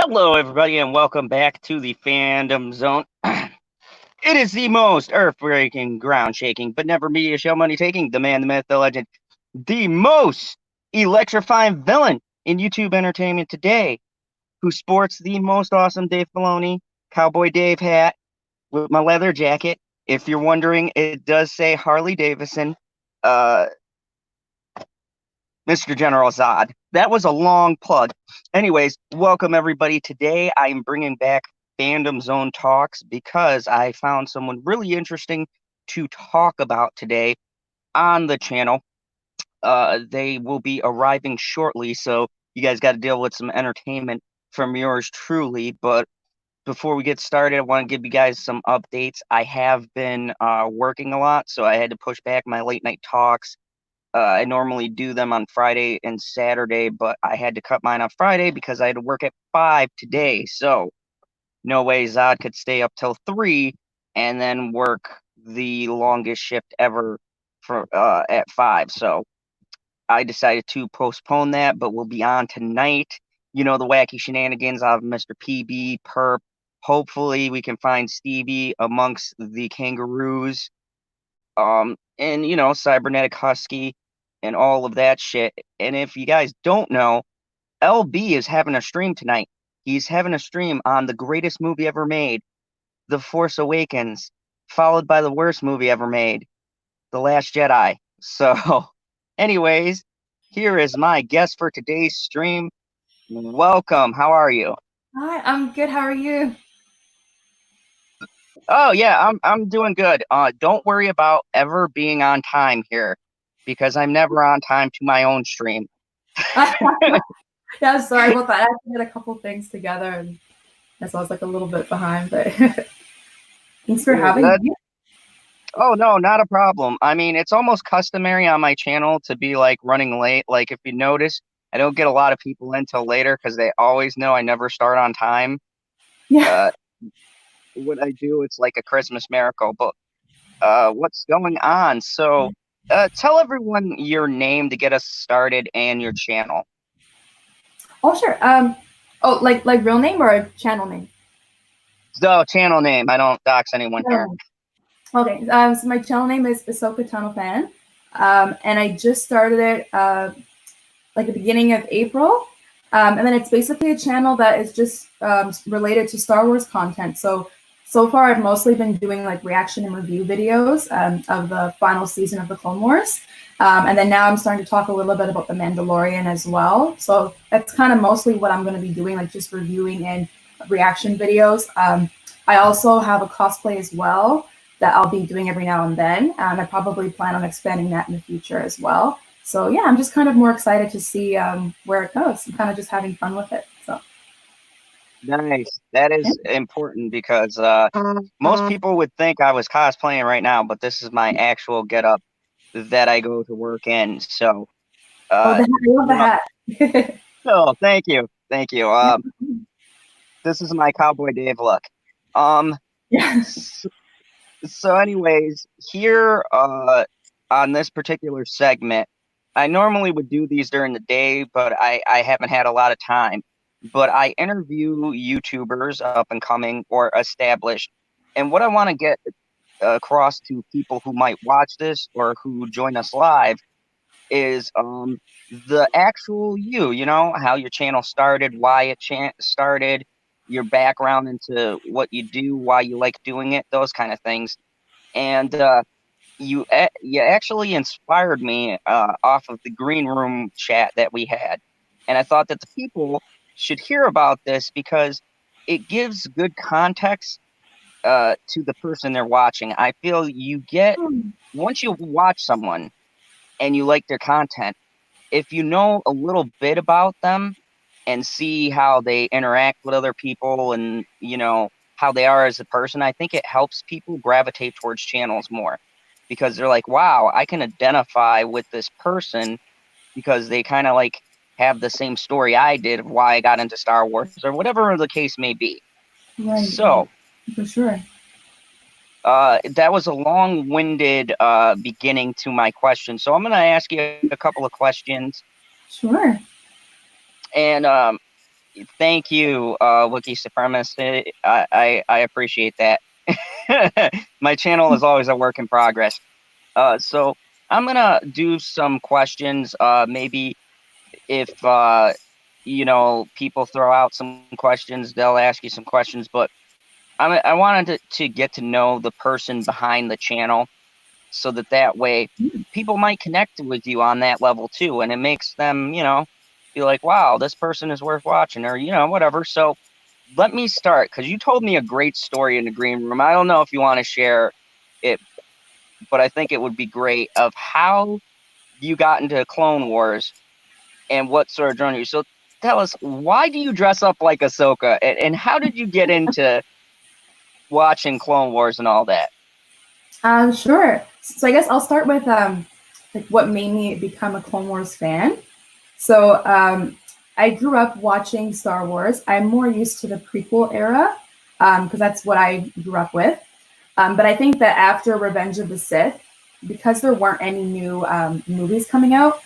Hello, everybody, and welcome back to the Fandom Zone. It is the most earth-breaking, ground-shaking, but never media show money-taking, the man, the myth, the legend, the most electrifying villain in YouTube entertainment today, who sports the most awesome Dave Filoni Cowboy Dave hat with my leather jacket. If you're wondering, it does say Harley Davidson, uh, Mr. General Zod. That was a long plug. Anyways, welcome everybody. Today I am bringing back Fandom Zone Talks because I found someone really interesting to talk about today on the channel. They will be arriving shortly, so you guys got to deal with some entertainment from yours truly. But before we get started, I want to give you guys some updates. I have been working a lot, so I had to push back my late night talks. I normally do them on Friday and Saturday, but I had to cut mine on Friday because I had to work at 5 today. So no way Zod could stay up till 3 and then work the longest shift ever for at 5. So I decided to postpone that, but we'll be on tonight. You know, the wacky shenanigans of Mr. PB, Perp. Hopefully we can find Stevie amongst the kangaroos. And Cybernetic Husky and all of that shit. And if you guys don't know, LB is having a stream tonight. He's having a stream on the greatest movie ever made, The Force Awakens, followed by the worst movie ever made, The Last Jedi. So, anyways, here is my guest for today's stream. Welcome. How are you? Hi, I'm good. How are you? Oh yeah, I'm doing good. Don't worry about ever being on time here, because I'm never on time to my own stream. Yeah, sorry about that. I had to get a couple things together, and so I was like a little bit behind. But thanks for having That me. Oh no, not a problem. I mean, it's almost customary on my channel to be like running late. Like if you notice, I don't get a lot of people in till later because they always know I never start on time. Yeah. Uh, what I do, it's like a Christmas miracle. But what's going on? So, tell everyone your name to get us started and your channel. Oh, sure. Oh, like real name or channel name? So, channel name. I don't dox anyone Channel here. name. Okay. So my channel name is AhsokaTanofan, and I just started it like the beginning of April. And then it's basically a channel that is just related to Star Wars content. So far, I've mostly been doing like reaction and review videos of the final season of the Clone Wars. And then now I'm starting to talk a little bit about the Mandalorian as well. So that's kind of mostly what I'm going to be doing, like just reviewing and reaction videos. I also have a cosplay as well that I'll be doing every now and then. And I probably plan on expanding that in the future as well. So yeah, I'm just kind of more excited to see where it goes. I'm kind of just having fun with it. So Nice. That yeah. is important because most people would think I was cosplaying right now, but this is my actual getup that I go to work in. So, Oh, uh, the hat! I love you know, the hat. oh, thank you, thank you. This is my Cowboy Dave look. Um, Yeah. so, anyways, here, on this particular segment, I normally would do these during the day, but I haven't had a lot of time. But I interview YouTubers up and coming or established, and what I want to get across to people who might watch this or who join us live is the actual you know, how your channel started, why it started, your background into what you do, why you like doing it, those kind of things. And you actually inspired me off of the green room chat that we had. And I thought that the people should hear about this because it gives good context to the person they're watching. I feel you get, once you watch someone and you like their content, if you know a little bit about them and see how they interact with other people and, you know, how they are as a person, I think it helps people gravitate towards channels more because they're like, wow, I can identify with this person because they kind of like have the same story I did of why I got into Star Wars or whatever the case may be. Right, So, for sure. that was a long-winded beginning to my question. So I'm going to ask you a couple of questions. Sure. And Thank you, Wiki Supremacist. I appreciate that. My channel is always a work in progress. So I'm gonna do some questions. Maybe if people throw out some questions, they'll ask you some questions. But I wanted to get to know the person behind the channel, so that way people might connect with you on that level too, and it makes them, be like, wow, this person is worth watching, or whatever. So let me start, because you told me a great story in the green room. I don't know if you want to share it, but I think it would be great, of how you got into Clone Wars and what sort of drew you. So tell us, why do you dress up like Ahsoka, and how did you get into watching Clone Wars and all that? Sure. So I guess I'll start with like what made me become a Clone Wars fan. So I grew up watching Star Wars. I'm more used to the prequel era because that's what I grew up with. But I think that after Revenge of the Sith, because there weren't any new movies coming out,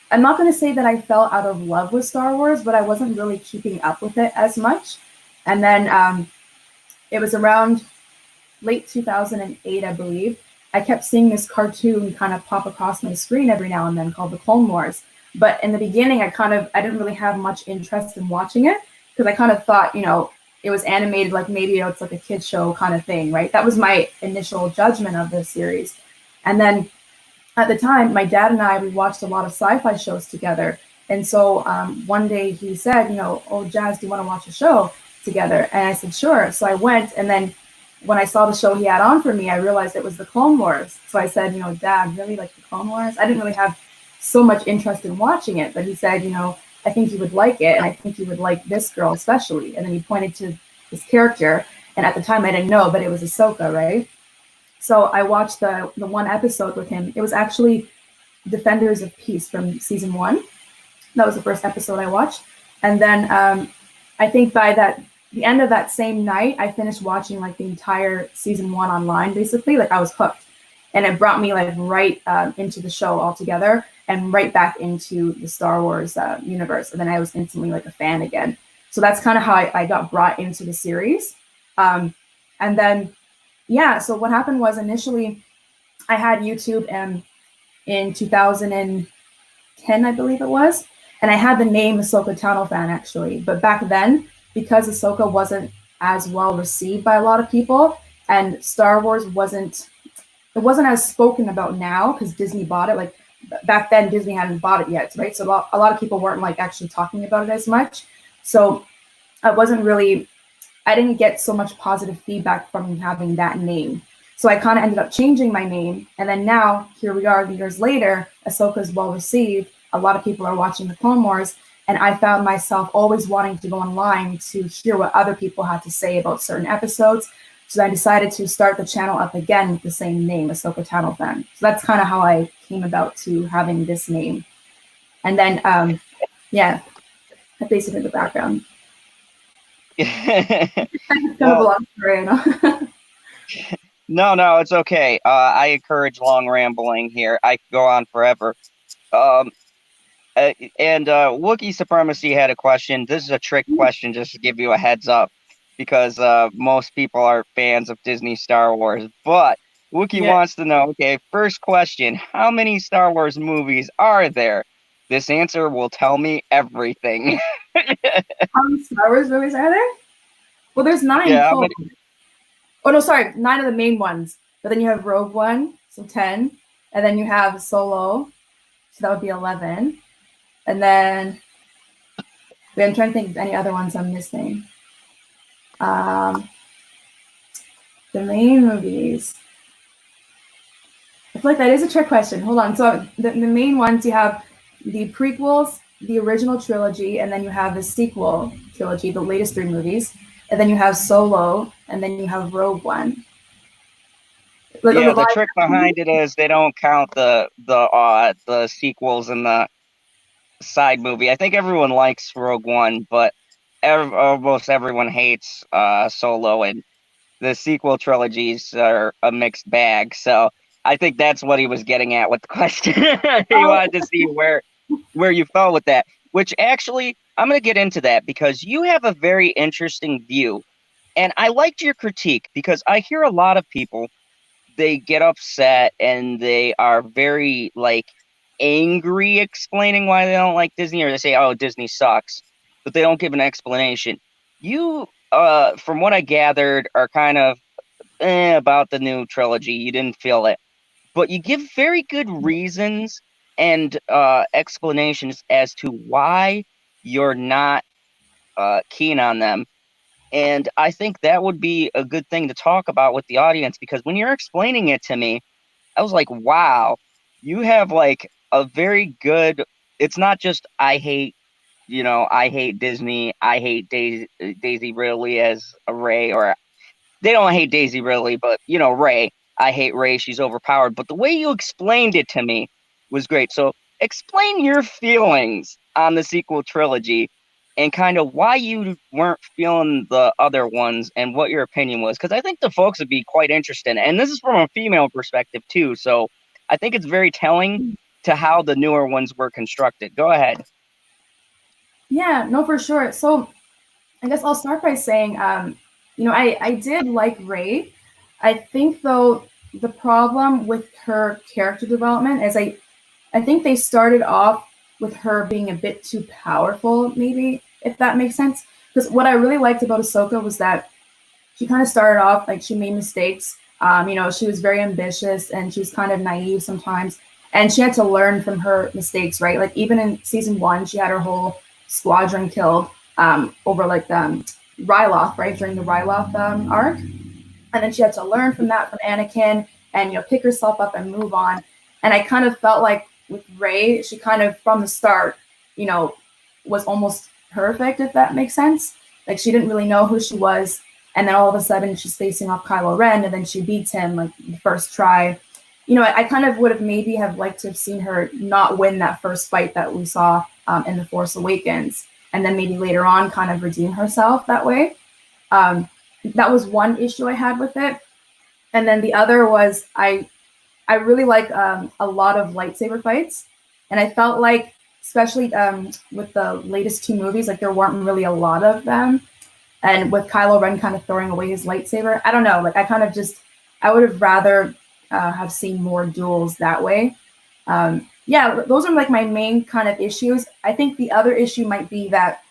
I'm not going to say that I fell out of love with Star Wars, but I wasn't really keeping up with it as much. And then it was around late 2008, I believe. I kept seeing this cartoon kind of pop across my screen every now and then called The Clone Wars. But in the beginning, I didn't really have much interest in watching it because I kind of thought, it was animated, like maybe it's like a kid show kind of thing, right? That was my initial judgment of the series. And then at the time, my dad and I, we watched a lot of sci-fi shows together. And so one day he said, oh, Jazz, do you want to watch a show together? And I said, sure. So I went, and then when I saw the show he had on for me, I realized it was the Clone Wars. So I said, Dad, really, like the Clone Wars? I didn't really have so much interest in watching it, but he said, I think you would like it, and I think you would like this girl especially. And then he pointed to this character, and at the time I didn't know, but it was Ahsoka, right? So I watched the one episode with him. It was actually Defenders of Peace from season 1. That was the first episode I watched. And then I think by the end of that same night, I finished watching like the entire season 1 online, basically. Like I was hooked. And it brought me like right into the show altogether and right back into the Star Wars universe. And then I was instantly like a fan again. So that's kind of how I got brought into the series. And then, yeah, so what happened was initially I had YouTube in 2010, I believe it was. And I had the name AhsokaTanofan actually. But back then, because Ahsoka wasn't as well received by a lot of people, and Star Wars wasn't as spoken about now because Disney bought it. Like back then, Disney hadn't bought it yet, right? So a lot of people weren't like actually talking about it as much. So I didn't get so much positive feedback from having that name. So I kind of ended up changing my name. And then now, here we are years later, Ahsoka is well received. A lot of people are watching the Clone Wars. And I found myself always wanting to go online to hear what other people had to say about certain episodes. So I decided to start the channel up again with the same name, AhsokaTanofan. So that's kind of how I came about to having this name. And then, yeah, that's basically the background. Kind of a long story, I know. No, it's okay. I encourage long rambling here. I could go on forever. And Wookiee Supremacy had a question. This is a trick question, just to give you a heads up, because most people are fans of Disney Star Wars. But Wookiee wants to know, okay, first question, how many Star Wars movies are there? This answer will tell me everything. How many Star Wars movies are there? Well, there's 9 total. Oh, no, sorry, 9 of the main ones. But then you have Rogue One, so 10. And then you have Solo, so that would be 11. And then I'm trying to think of any other ones I'm missing. The main movies. I feel like that is a trick question. Hold on. So the main ones, you have the prequels, the original trilogy, and then you have the sequel trilogy, the latest 3 movies. And then you have Solo, and then you have Rogue One. Yeah, the trick behind it is they don't count the sequels and the side movie. I think everyone likes Rogue One, but almost everyone hates Solo, and the sequel trilogies are a mixed bag. So I think that's what he was getting at with the question. He wanted to see where you fell with that. which actually I'm going to get into that because you have a very interesting view. And I liked your critique because I hear a lot of people, they get upset and they are very like angry explaining why they don't like Disney, or they say, oh, Disney sucks, but they don't give an explanation. You, from what I gathered, are kind of about the new trilogy. You didn't feel it, but you give very good reasons and explanations as to why you're not keen on them. And I think that would be a good thing to talk about with the audience, because when you're explaining it to me, I was like, wow, you have like a very good, it's not just I hate Disney, I hate Daisy Ridley as a Ray, or they don't hate Daisy really, but Ray. I hate Ray. She's overpowered. But the way you explained it to me was great. So explain your feelings on the sequel trilogy and kind of why you weren't feeling the other ones and what your opinion was. Because I think the folks would be quite interested. And this is from a female perspective too. So I think it's very telling to how the newer ones were constructed. Go ahead. Yeah, no, for sure. So I guess I'll start by saying, I did like Ray. I think though the problem with her character development is I think they started off with her being a bit too powerful, maybe, if that makes sense. Because what I really liked about Ahsoka was that she kind of started off like she made mistakes. She was very ambitious and she was kind of naive sometimes, and she had to learn from her mistakes, right? Like even in season 1, she had her whole squadron killed over like Ryloth, right, during the Ryloth arc, and then she had to learn from that from Anakin and pick herself up and move on. And I kind of felt like with Rey, she kind of from the start, was almost perfect, if that makes sense. Like she didn't really know who she was, and then all of a sudden she's facing off Kylo Ren, and then she beats him like the first try. I kind of would have maybe have liked to have seen her not win that first fight that we saw in The Force Awakens, and then maybe later on kind of redeem herself that way. That was one issue I had with it. And then the other was I really like a lot of lightsaber fights, and I felt like, especially with the latest 2 movies, like there weren't really a lot of them. And with Kylo Ren kind of throwing away his lightsaber, I don't know. Like I would have rather have seen more duels that way. Yeah, those are like my main kind of issues. I think the other issue might be that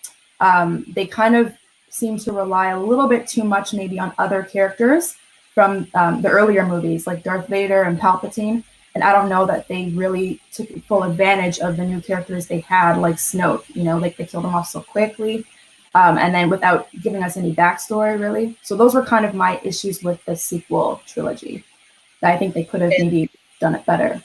they kind of seem to rely a little bit too much maybe on other characters from the earlier movies, like Darth Vader and Palpatine. And I don't know that they really took full advantage of the new characters they had, like Snoke. Like they killed them off so quickly, and then without giving us any backstory, really. So those were kind of my issues with the sequel trilogy. That I think they could have maybe done it better.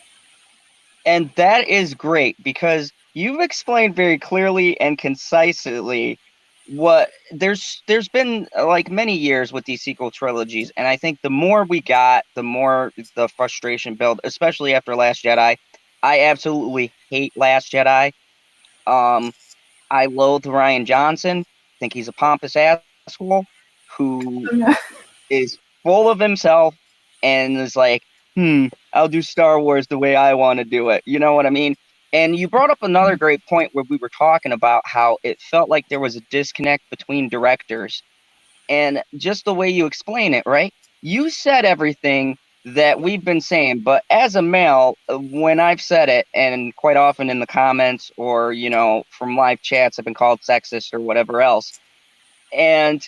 And that is great because you've explained very clearly and concisely what there's been like many years with these sequel trilogies, and I think the more we got, the more the frustration built, especially after Last Jedi. I absolutely hate Last Jedi. I loathe Ryan Johnson. Think he's a pompous asshole who is full of himself and is like, I'll do Star Wars the way I want to do it. You know what I mean? And you brought up another great point where we were talking about how it felt like there was a disconnect between directors. And just the way you explain it, right? You said everything that we've been saying, but as a male, when I've said it, and quite often in the comments or, from live chats, I've been called sexist or whatever else. And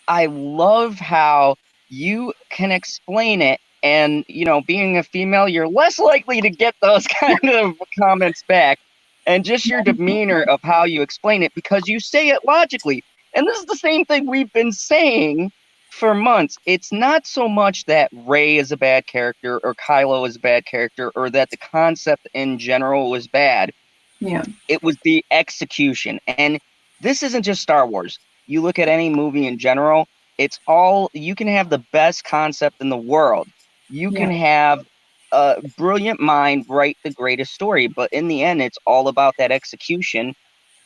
I love how you can explain it. And, being a female, you're less likely to get those kind of comments back. And just your demeanor of how you explain it, because you say it logically. And this is the same thing we've been saying for months. It's not so much that Rey is a bad character or Kylo is a bad character or that the concept in general was bad. Yeah. It was the execution. And this isn't just Star Wars. You look at any movie in general, it's all, you can have the best concept in the world. You can have a brilliant mind write the greatest story, but in the end, it's all about that execution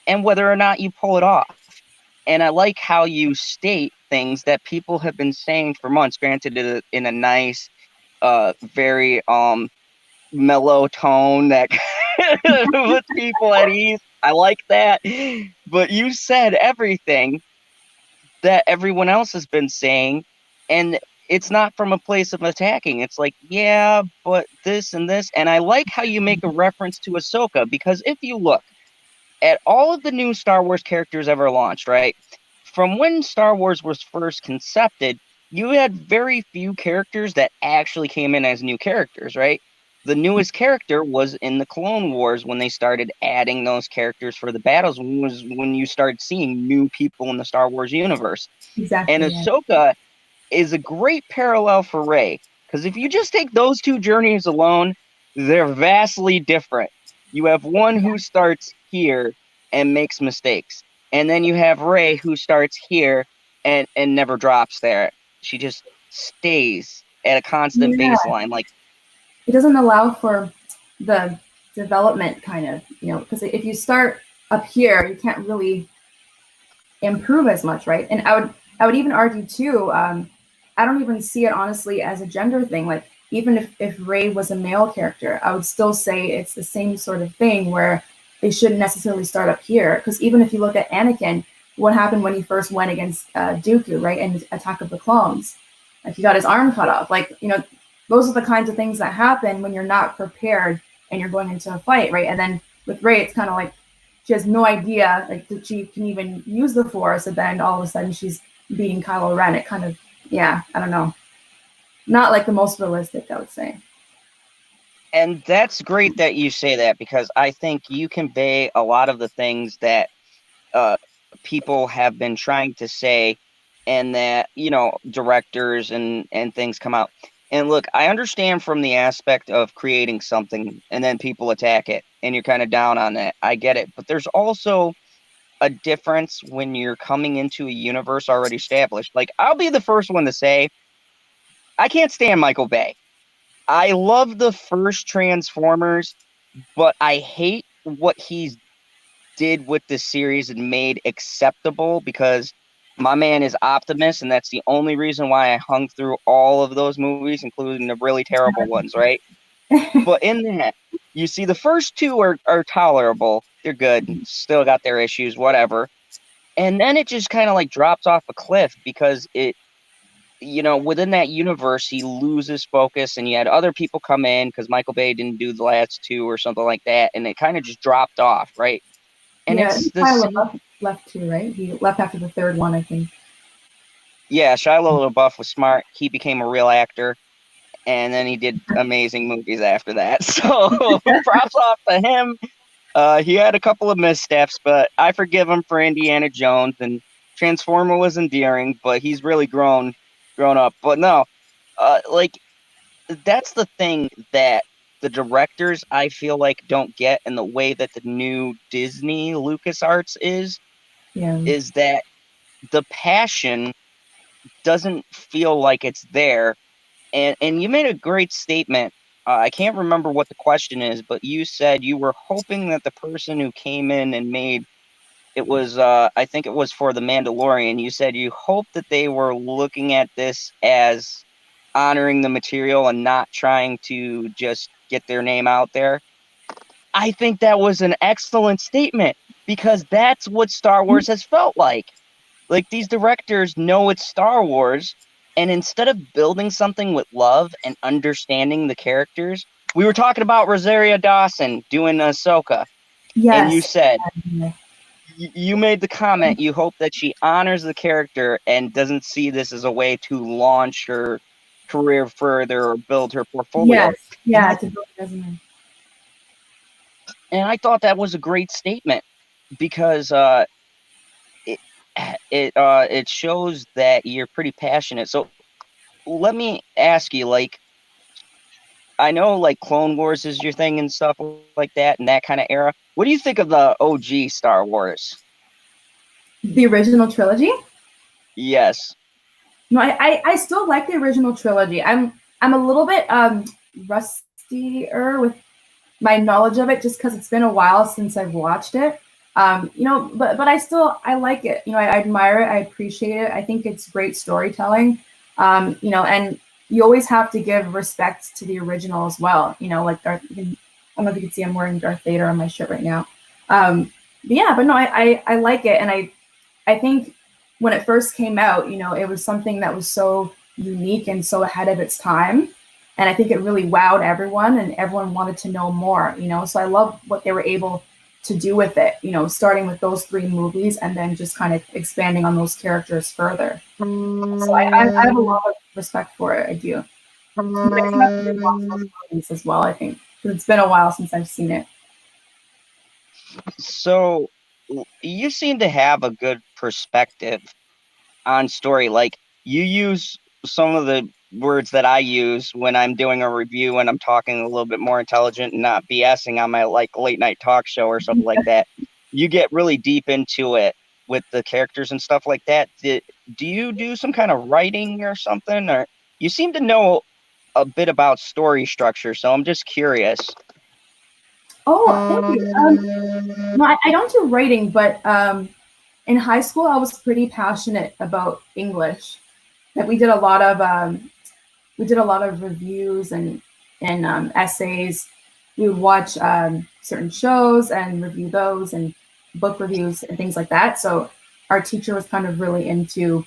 and whether or not you pull it off. And I like how you state things that people have been saying for months, granted in a nice, very mellow tone that puts people at ease. I like that. But you said everything that everyone else has been saying, and it's not from a place of attacking. It's like, yeah, but this and this. And I like how you make a reference to Ahsoka, because if you look at all of the new Star Wars characters ever launched, right? From when Star Wars was first concepted, you had very few characters that actually came in as new characters, right? The newest character was in the Clone Wars when they started adding those characters for the battles, was when you started seeing new people in the Star Wars universe. And Exactly. Yeah. Ahsoka is a great parallel for Rey, because if you just take those two journeys alone, they're vastly different. You have one who starts here and makes mistakes, and then you have Rey who starts here and never drops there. She just stays at a constant Yeah. baseline. Like, It doesn't allow for the development kind of, because if you start up here, you can't really improve as much, right? And I would even argue too. I don't even see it honestly as a gender thing. Like even if Rey was a male character, I would still say it's the same sort of thing where they shouldn't necessarily start up here. Because even if you look at Anakin, what happened when he first went against Dooku, right, in Attack of the Clones? Like he got his arm cut off. Like those are the kinds of things that happen when you're not prepared and you're going into a fight, right? And then with Rey, it's kind of like she has no idea like that she can even use the Force, and then all of a sudden she's beating Kylo Ren. It kind of, yeah, I don't know, not like the most realistic, I would say. and that's great that you say that, because I think you convey a lot of the things that uh, people have been trying to say, and that directors and things come out. And look, I understand from the aspect of creating something and then people attack it and you're kind of down on that. I get it, but there's also a difference when you're coming into a universe already established. Like, I'll be the first one to say I can't stand Michael Bay. I love the first Transformers, but I hate what he's did with this series and made acceptable, because my man is Optimus, and that's the only reason why I hung through all of those movies, including the really terrible ones, right? But in that, you see the first two are tolerable. They're good. Still got their issues, whatever. And then it just kind of like drops off a cliff, because within that universe, he loses focus, and you had other people come in because Michael Bay didn't do the last two or something like that, and it kind of just dropped off, right? And Yeah, it's the Shia same. LaBeouf left too, right? He left after the third one, I think. Yeah, Shia LaBeouf was smart. He became a real actor, and then he did amazing movies after that. So props off to him. He had a couple of missteps, but I forgive him for Indiana Jones, and Transformer was endearing, but he's really grown up. But no, like, that's the thing that the directors, I feel like, don't get in the way that the new Disney LucasArts Yeah. is that the passion doesn't feel like it's there. And you made a great statement. I can't remember what the question is, but you said you were hoping that the person who came in and made it was, I think it was for The Mandalorian. You said you hoped that they were looking at this as honoring the material and not trying to just get their name out there. I think that was an excellent statement, because that's what Star Wars has felt like. Like, these directors know it's Star Wars, and instead of building something with love and understanding the characters, we were talking about Rosario Dawson doing Ahsoka, and you Yes. said Yeah. you made the comment you hope that she honors the character and doesn't see this as a way to launch her career further or build her portfolio. Yes. And Yeah. I To build a resume. and I thought that was a great statement, because it it shows that you're pretty passionate. So let me ask you, like, I know like Clone Wars is your thing and stuff like that, and that kind of era. What do you think of the OG Star Wars? The original trilogy. Yes. No, I still like the original trilogy. I'm a little bit rustier with my knowledge of it just because it's been a while since I've watched it. But I like it. I admire it. I appreciate it. I think it's great storytelling. And you always have to give respect to the original as well. Like Darth. I don't know if you can see I'm wearing Darth Vader on my shirt right now. yeah, but no, I like it, and I think when it first came out, it was something that was so unique and so ahead of its time. And I think it really wowed everyone and everyone wanted to know more, So I love what they were able to do with it, starting with those three movies and then just kind of expanding on those characters further. So I have a lot of respect for it. I do. But I do have to rewatch those movies as well, I think. Because it's been a while since I've seen it. So you seem to have a good perspective on story. Like you use some of the words that I use when I'm doing a review and I'm talking a little bit more intelligent and not BSing on my like late night talk show or something like that. You get really deep into it with the characters and stuff like that. Do you do some kind of writing or something? Or you seem to know a bit about story structure, so I'm just curious. Oh, thank you. No, I don't do writing, but in high school, I was pretty passionate about English. That we did a lot of reviews and essays. We would watch certain shows and review those and book reviews and things like that. So our teacher was kind of really into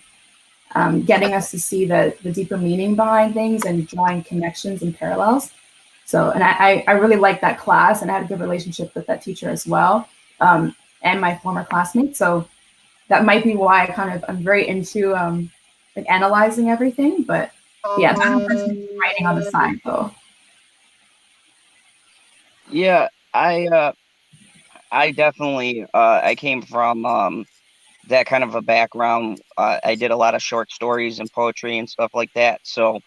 getting us to see the deeper meaning behind things and drawing connections and parallels. So, and I really liked that class and I had a good relationship with that teacher as well, and my former classmates. So that might be why I'm very into like analyzing everything. But yeah, I'm not writing on the side though. Yeah, I definitely I came from that kind of a background. I did a lot of short stories and poetry and stuff like that. So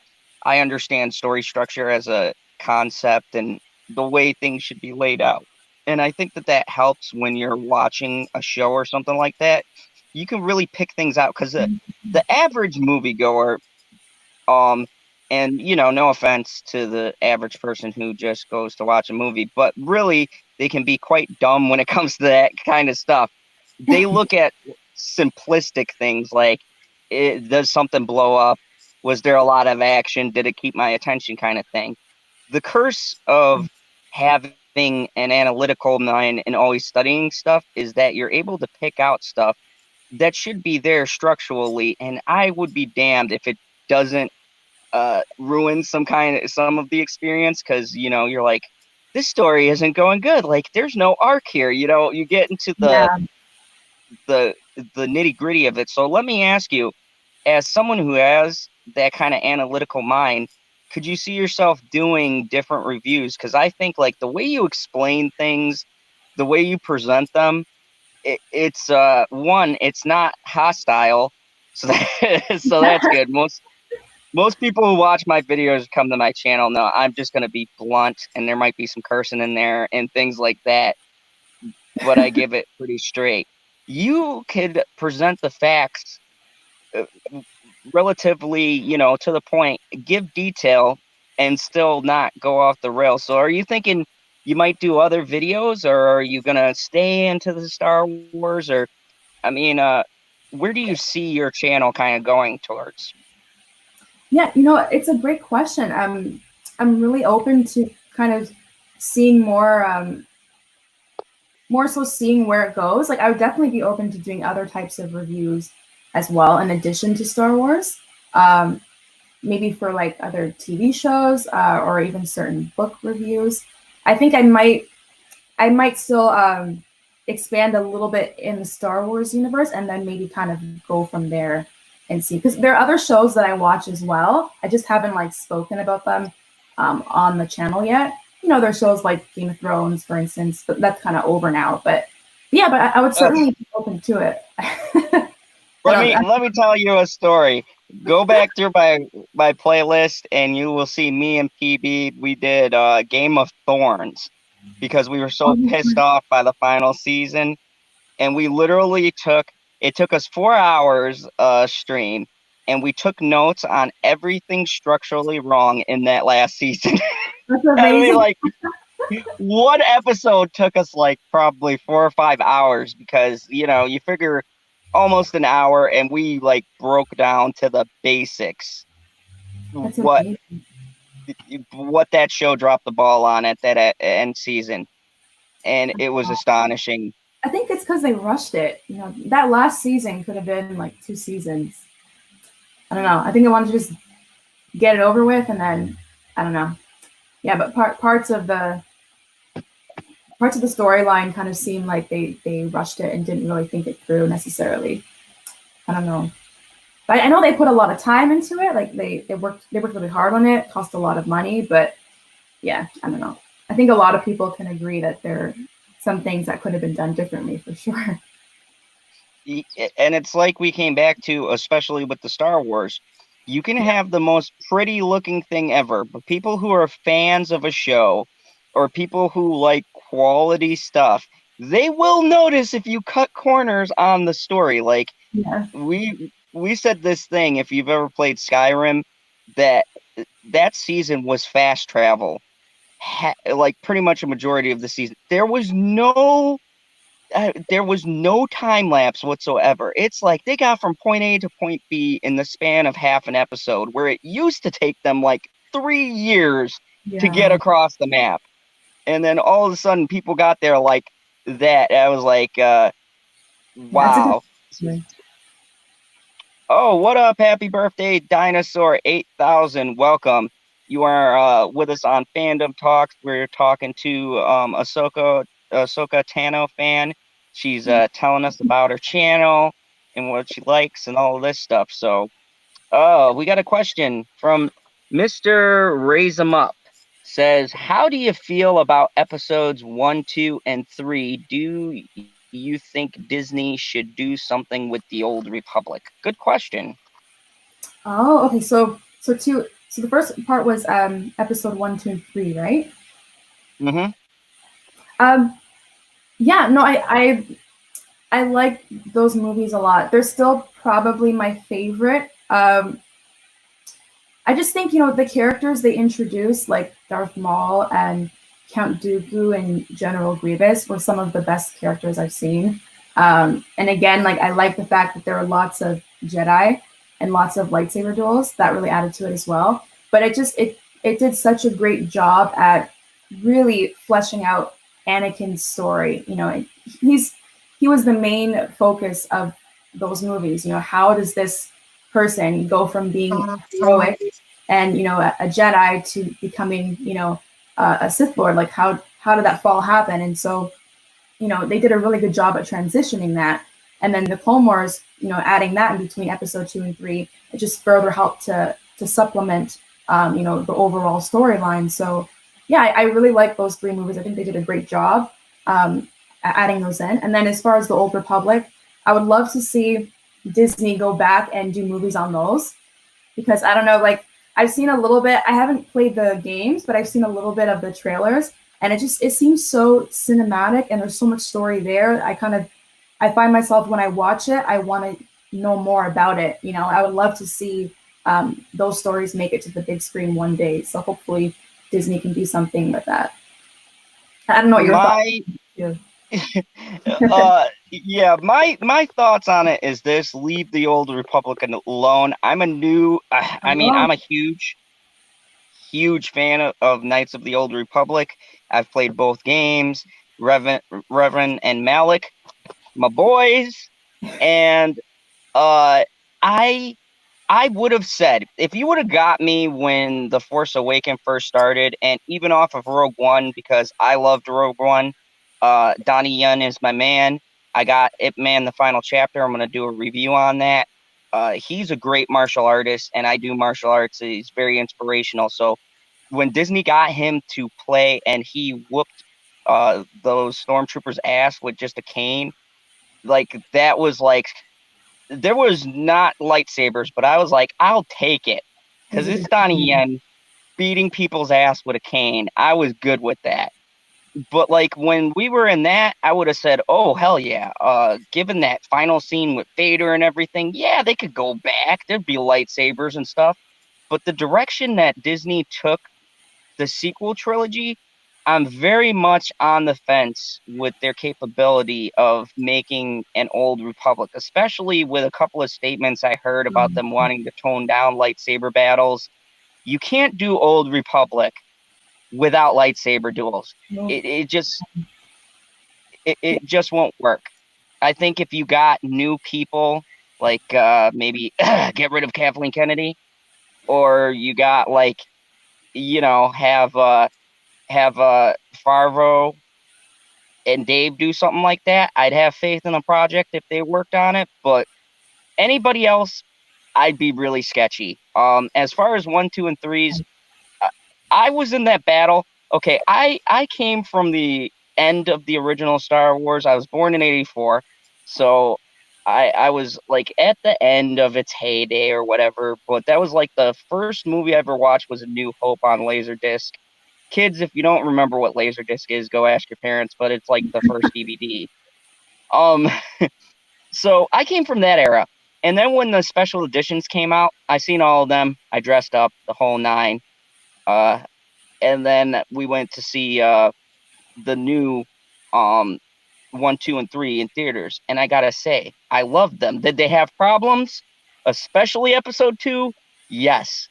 I understand story structure as a concept and the way things should be laid out. And I think that that helps when you're watching a show or something like that. You can really pick things out because the average moviegoer, um, and no offense to the average person who just goes to watch a movie, but really they can be quite dumb when it comes to that kind of stuff. They look at simplistic things like, does something blow up? Was there a lot of action? Did it keep my attention kind of thing? The curse of having an analytical mind and always studying stuff is that you're able to pick out stuff that should be there structurally, and I would be damned if it doesn't ruin some of the experience because you're like, this story isn't going good. Like there's no arc here. You get into Yeah, the the nitty gritty of it. So let me ask you, as someone who has that kind of analytical mind, could you see yourself doing different reviews? Because I think like the way you explain things, the way you present them, it's one, it's not hostile, so so that's good. Most people who watch my videos come to my channel know I'm just going to be blunt and there might be some cursing in there and things like that, but I give it pretty straight. You could present the facts uh, relatively, to the point, give detail and still not go off the rails. So are you thinking you might do other videos or are you going to stay into the Star Wars or I mean, where do you see your channel kind of going towards? yeah, it's a great question. I'm really open to kind of seeing more so seeing where it goes. Like I would definitely be open to doing other types of reviews as well, in addition to Star Wars. Um, Maybe for like other TV shows or even certain book reviews. I think I might still expand a little bit in the Star Wars universe and then maybe kind of go from there and see, because there are other shows that I watch as well. I just haven't like spoken about them on the channel yet. There are shows like Game of Thrones, for instance, but that's kind of over now. But yeah, but I would Uh, certainly be open to it. but let me tell you a story. Go back through my playlist and you will see me and PB. We did Game of Thorns because we were so pissed off by the final season, and we literally took us 4 hours stream, and we took notes on everything structurally wrong in that last season. that's I mean, amazing. like one episode took us like probably 4 or 5 hours because you figure almost an hour, and we like broke down to the basics That's what amazing. that show dropped the ball on at that end season, and it was astonishing. I think it's because they rushed it. You know, that last season could have been like 2 seasons. I don't know. I think they wanted to just get it over with, and then I don't know. Yeah, but parts of the storyline kind of seemed like they rushed it and didn't really think it through necessarily. I don't know. But I know they put a lot of time into it. Like they worked really hard on it, cost a lot of money, but yeah, I don't know. I think a lot of people can agree that there are some things that could have been done differently for sure. And it's like we came back to, especially with the Star Wars. You can Yeah. have the most pretty looking thing ever, but people who are fans of a show or people who like quality stuff, they will notice if you cut corners on the story. Like Yeah. we said this thing, if you've ever played Skyrim, that that season was fast travel. Like pretty much a majority of the season. There was no time lapse whatsoever. It's like they got from point A to point B in the span of half an episode, where it used to take them like 3 years to get Yeah. across the map. And then all of a sudden people got there like that. I was like, Yeah. It's a wow. good. Oh, what up? Happy birthday, Dinosaur 8000. Welcome. You are with us on Fandom Talks. We're talking to AhsokaTanofan. She's telling us about her channel and what she likes and all of this stuff. So, we got a question from Mr. Raise 'em Up. Says, how do you feel about episodes 1, 2, and 3? Do you think Disney should do something with the Old Republic? Good question. Oh, okay. So the first part was episode 1, 2, and 3, right? Mm-hmm. Um, yeah. No, I like those movies a lot. They're still probably my favorite. I just think the characters they introduced, like Darth Maul and Count Dooku and General Grievous, were some of the best characters I've seen. And again, like I like the fact that there are lots of Jedi and lots of lightsaber duels that really added to it as well. But it did such a great job at really fleshing out Anakin's story. He's he was the main focus of those movies. How does this person go from being heroic and a Jedi to becoming a Sith Lord? Like how did that fall happen? And so they did a really good job at transitioning that. And then the Clone Wars, adding that in between episode 2 and 3, it just further helped to supplement the overall storyline. So yeah, I really like those 3 movies. I think they did a great job adding those in. And then as far as the Old Republic, I would love to see Disney go back and do movies on those, because I don't know, like I've seen a little bit. I haven't played the games, but I've seen a little bit of the trailers, and it seems so cinematic, and there's so much story there. I find myself when I watch it, I want to know more about it. I would love to see those stories make it to the big screen one day. So hopefully Disney can do something with that. I don't know what your thoughts My are. yeah, my thoughts on it is this: leave the Old Republic alone. I'm a huge fan of Knights of the Old Republic. I've played both games, Reverend and Malik, my boys, and uh, I I would have said, if you would have got me when The Force Awakens first started, and even off of Rogue One, because I loved Rogue One. Donnie Yen is my man. I got Ip Man, the final chapter. I'm going to do a review on that. He's a great martial artist, and I do martial arts. He's very inspirational. So when Disney got him to play and he whooped those stormtroopers' ass with just a cane, like that was like, there was not lightsabers, but I was like, I'll take it because it's Donnie Yen beating people's ass with a cane. I was good with that. But like when we were in that, I would have said, "Oh hell yeah!" Given that final scene with Vader and everything, yeah, they could go back. There'd be lightsabers and stuff. But the direction that Disney took the sequel trilogy, I'm very much on the fence with their capability of making an Old Republic, especially with a couple of statements I heard about them wanting to tone down lightsaber battles. You can't do Old Republic without lightsaber duels. No. It just it just won't work. I think if you got new people, like maybe get rid of Kathleen Kennedy, or you got like, have Farvo and Dave do something like that, I'd have faith in the project if they worked on it. But anybody else, I'd be really sketchy. As far as 1, 2, and 3s, uh, I was in that battle. Okay, I came from the end of the original Star Wars. I was born in '84, so I was like at the end of its heyday or whatever. But that was like the first movie I ever watched was A New Hope on Laserdisc. Kids, if you don't remember what Laserdisc is, go ask your parents. But it's like the first DVD. Um, so I came from that era. And then when the special editions came out, I seen all of them. I dressed up the whole nine. Uh, and then we went to see the new um 1, 2, and 3 in theaters. And I gotta say, I loved them. Did they have problems? Especially episode 2? Yes.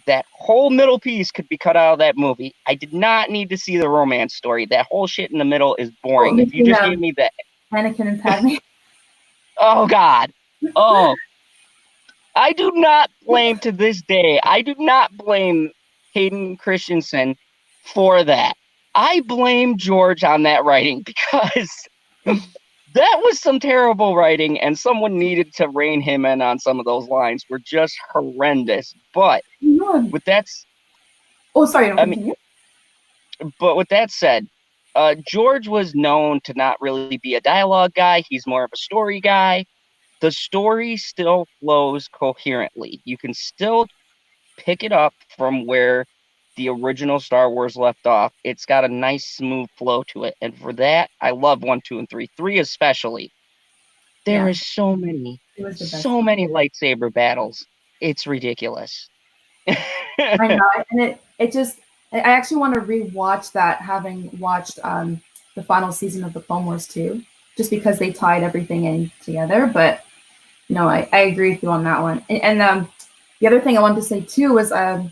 That whole middle piece could be cut out of that movie. I did not need to see the romance story. That whole shit in the middle is boring. If you just gave me that. Anakin and Padme. Oh, God. Oh, I do not blame to this day. I do not blame Hayden Christensen for that. I blame George on that writing because that was some terrible writing, and someone needed to rein him in on some of those lines. Were just horrendous. But with that, Oh, sorry. I mean, but with that said, George was known to not really be a dialogue guy. He's more of a story guy. The story still flows coherently. You can still pick it up from where the original Star Wars left off. It's got a nice, smooth flow to it. And for that, I love 1, 2, and 3. 3 especially. There is so many lightsaber battles. It's ridiculous. I know, and it just I actually want to rewatch that, having watched the final season of the Clone Wars too, just because they tied everything in together. But no, I agree with you on that one. And the other thing I wanted to say too was the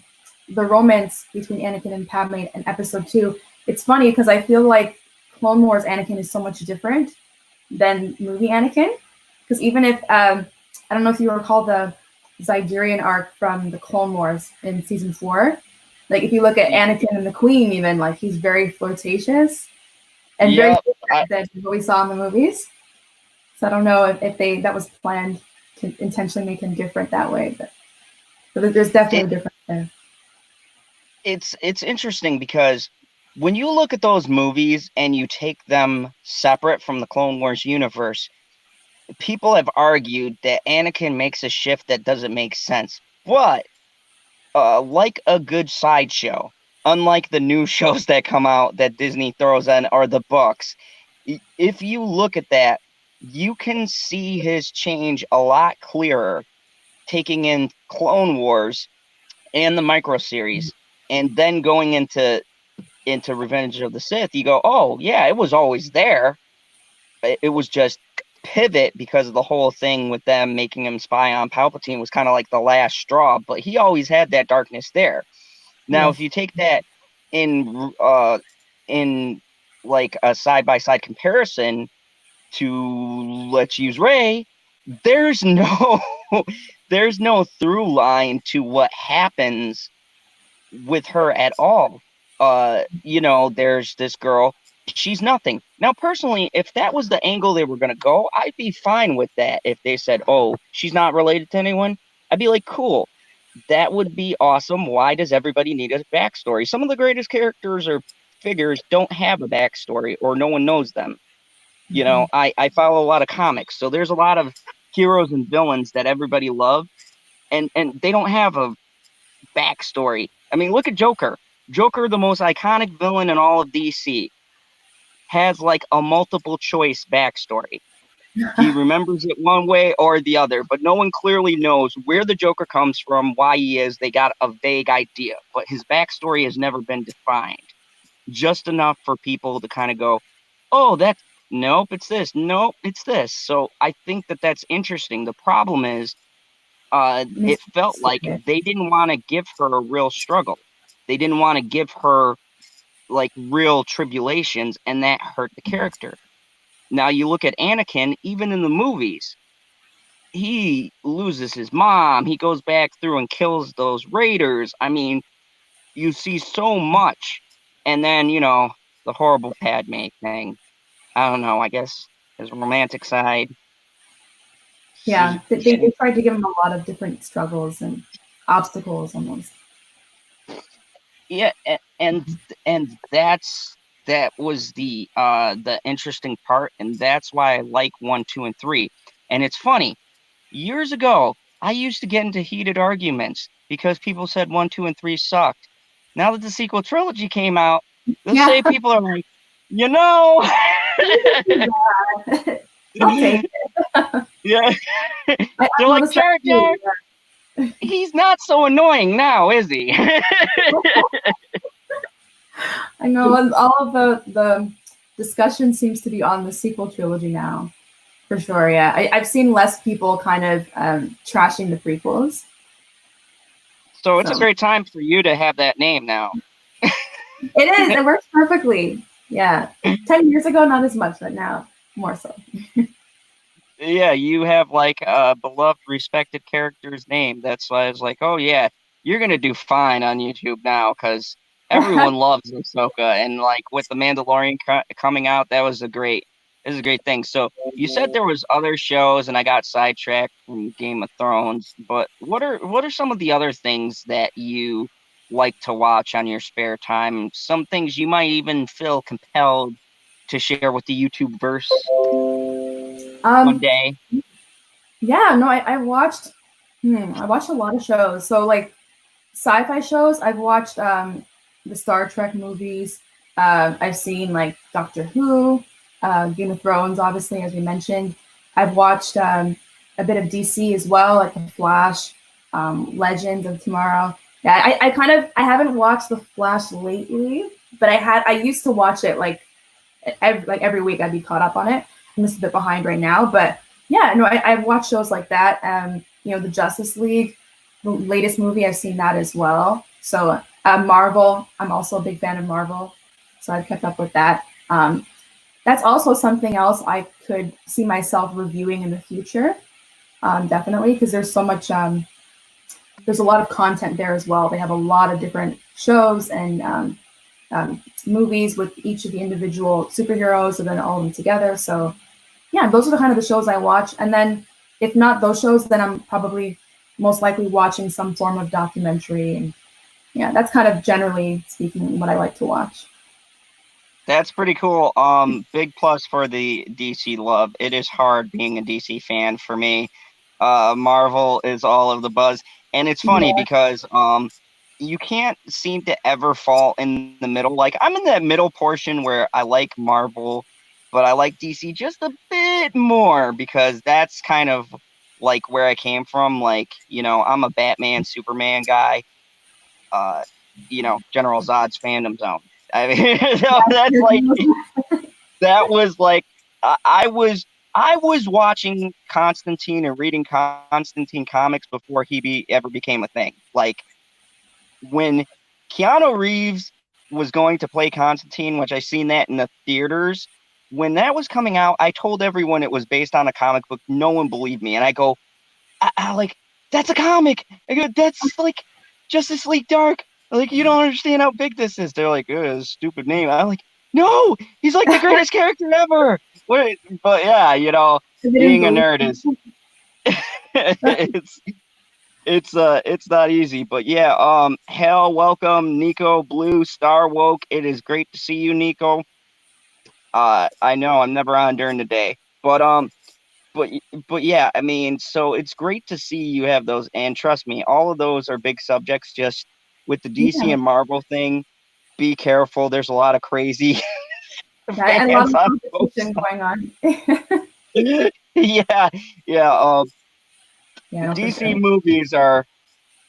romance between Anakin and Padme in episode 2. It's funny because I feel like Clone Wars Anakin is so much different than movie Anakin. Because even if I don't know if you recall the Zygerian arc from the Clone Wars in season 4. Like if you look at Anakin and the Queen, even like he's very flirtatious and very different than what we saw in the movies. So I don't know if that was planned to intentionally make him different that way, but there's definitely a difference there. It's interesting because when you look at those movies and you take them separate from the Clone Wars universe, people have argued that Anakin makes a shift that doesn't make sense. But like a good sideshow, unlike the new shows that come out that Disney throws in or the books, if you look at that, you can see his change a lot clearer taking in Clone Wars and the micro series, and then going into Revenge of the Sith. You go, oh yeah, it was always there. It was just pivot because of the whole thing with them making him spy on Palpatine was kind of like the last straw, but he always had that darkness there. Now, if you take that in like a side-by-side comparison to, let's use Rey, there's no through line to what happens with her at all. There's this girl, she's nothing. Now, personally, if that was the angle they were going to go, I'd be fine with that. If they said, oh, she's not related to anyone, I'd be like, cool. That would be awesome. Why does everybody need a backstory? Some of the greatest characters or figures don't have a backstory, or no one knows them. You know, I follow a lot of comics, so there's a lot of heroes and villains that everybody loves, and they don't have a backstory. I mean, look at Joker. Joker, the most iconic villain in all of DC, has like a multiple choice backstory. He remembers it one way or the other, but no one clearly knows where the Joker comes from, why he is. They got a vague idea, but his backstory has never been defined. Just enough for people to kind of go, oh, nope, it's this. Nope, it's this. So I think that's interesting. The problem is it felt like they didn't want to give her a real struggle. They didn't want to give her like real tribulations, and that hurt the character. Now you look at Anakin, even in the movies, he loses his mom. He goes back through and kills those raiders. I mean, you see so much. And then, the horrible Padme thing. I don't know, I guess his romantic side. Yeah, She, they tried to give him a lot of different struggles and obstacles almost. yeah, and that was the interesting part, and that's why I like 1, 2, and 3. And it's funny, years ago, I used to get into heated arguments because people said 1, 2, and 3 sucked. Now that the sequel trilogy came out, the Yeah, same people are like, you know, I'll take it. yeah, I've they're like, noticed that Jar Jar, too. he's not so annoying now, is he? I know, and all of the discussion seems to be on the sequel trilogy now, for sure. Yeah, I've seen less people kind of trashing the prequels. So it's a So great time for you to have that name now. it is. It works perfectly. Yeah, 10 years ago, not as much, but now more so. Yeah, you have like a beloved, respected character's name. That's why I was like, oh yeah, you're gonna do fine on YouTube now because everyone loves Ahsoka, and like with the Mandalorian coming out, that was this is a great thing. So you said there was other shows, and I got sidetracked from Game of Thrones, but what are some of the other things that you like to watch on your spare time? Some things you might even feel compelled to share with the YouTube verse one Um, day. yeah, no, I watched a lot of shows. So like sci-fi shows, I've watched the Star Trek movies. I've seen like Doctor Who, Game of Thrones, obviously, as we mentioned. I've watched a bit of DC as well, like The Flash, Legends of Tomorrow. Yeah, I haven't watched The Flash lately, but I used to watch it every week. I'd be caught up on it. I'm just a bit behind right now, but yeah, no, I've watched shows like that. The Justice League, the latest movie, I've seen that as well. So Marvel, I'm also a big fan of Marvel, so I've kept up with that. That's also something else I could see myself reviewing in the future, definitely, because there's so much. There's a lot of content there as well. They have a lot of different shows and movies with each of the individual superheroes, and then all of them together. So yeah, those are the kind of the shows I watch. And then if not those shows, then I'm probably most likely watching some form of documentary. And yeah, that's kind of generally speaking what I like to watch. That's pretty cool. Big plus for the DC love. It is hard being a DC fan for me. Marvel is all of the buzz, and it's funny Yeah, because you can't seem to ever fall in the middle. Like I'm in that middle portion where I like Marvel, but I like DC just a bit more because that's kind of like where I came from. Like, I'm a Batman, Superman guy. Uh, General Zod's Fandom Zone. I mean, that's like that was like I was watching Constantine and reading Constantine comics before ever became a thing. Like when Keanu Reeves was going to play Constantine, which I seen that in the theaters. When that was coming out, I told everyone it was based on a comic book. No one believed me, and I go, I like that's a comic. I go, that's like Justice League Dark. Like you don't understand how big this is. They're like, stupid name. I'm like, no, he's like the greatest character ever. What? But yeah, I didn't being a believe. nerd is it's it's not easy. But yeah, hell, welcome, Nico Blue Star Woke. It is great to see you, Nico. I know I'm never on during the day, but but yeah, I mean, so it's great to see you have those, and trust me, all of those are big subjects. Just with the DC Yeah, and Marvel thing, be careful. There's a lot of crazy yeah, and a lot fans of on both competition going on. sides. Yeah, yeah. Yeah, no, for DC sure. movies are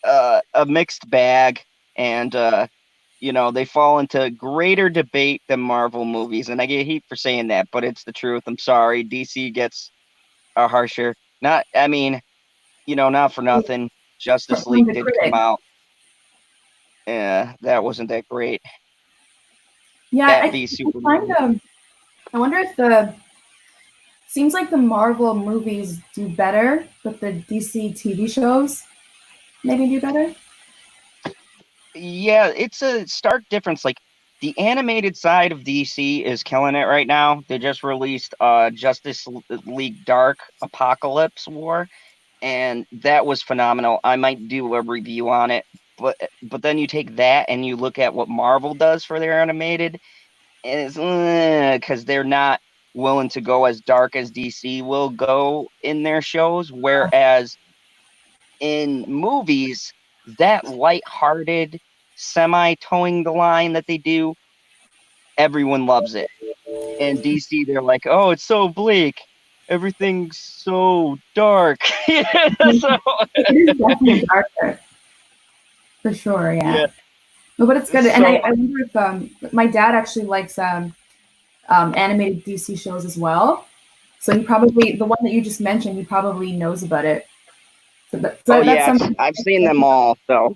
a mixed bag, and they fall into greater debate than Marvel movies. And I get heat for saying that, but it's the truth. I'm sorry, DC gets a harsher. Not, I mean, not for nothing. Justice From League the did come critic. out. Yeah, that wasn't that great. Yeah, Bat I v find Superman. I wonder if the seems like the Marvel movies do better, but the DC TV shows maybe do better. Yeah, it's a stark difference. Like the animated side of DC is killing it right now. They just released Justice League Dark Apocalypse War, and that was phenomenal. I might do a review on it, but then you take that and you look at what Marvel does for their animated, and it's because they're not willing to go as dark as DC will go in their shows, whereas in movies, that light-hearted, semi-towing the line that they do, everyone loves it. And DC, they're like, oh, it's so bleak. Everything's so dark. So, It is definitely darker for sure. Yeah, yeah. no, but it's good. And So, I wonder if my dad actually likes animated DC shows as well. So he probably the one that you just mentioned, he probably knows about it. So oh that's yeah, something. I've seen them all. So,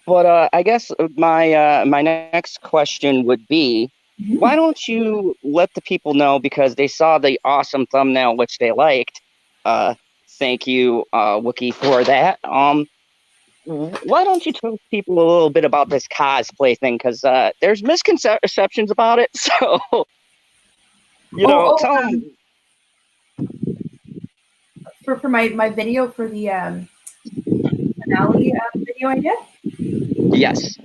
but I guess my next question would be, why don't you let the people know because they saw the awesome thumbnail which they liked. Uh, Thank you, Wookie, for that. Why don't you tell people a little bit about this cosplay thing? Because there's misconceptions about it. So, Oh, tell oh, them. for my video for the finale video I did. Yes.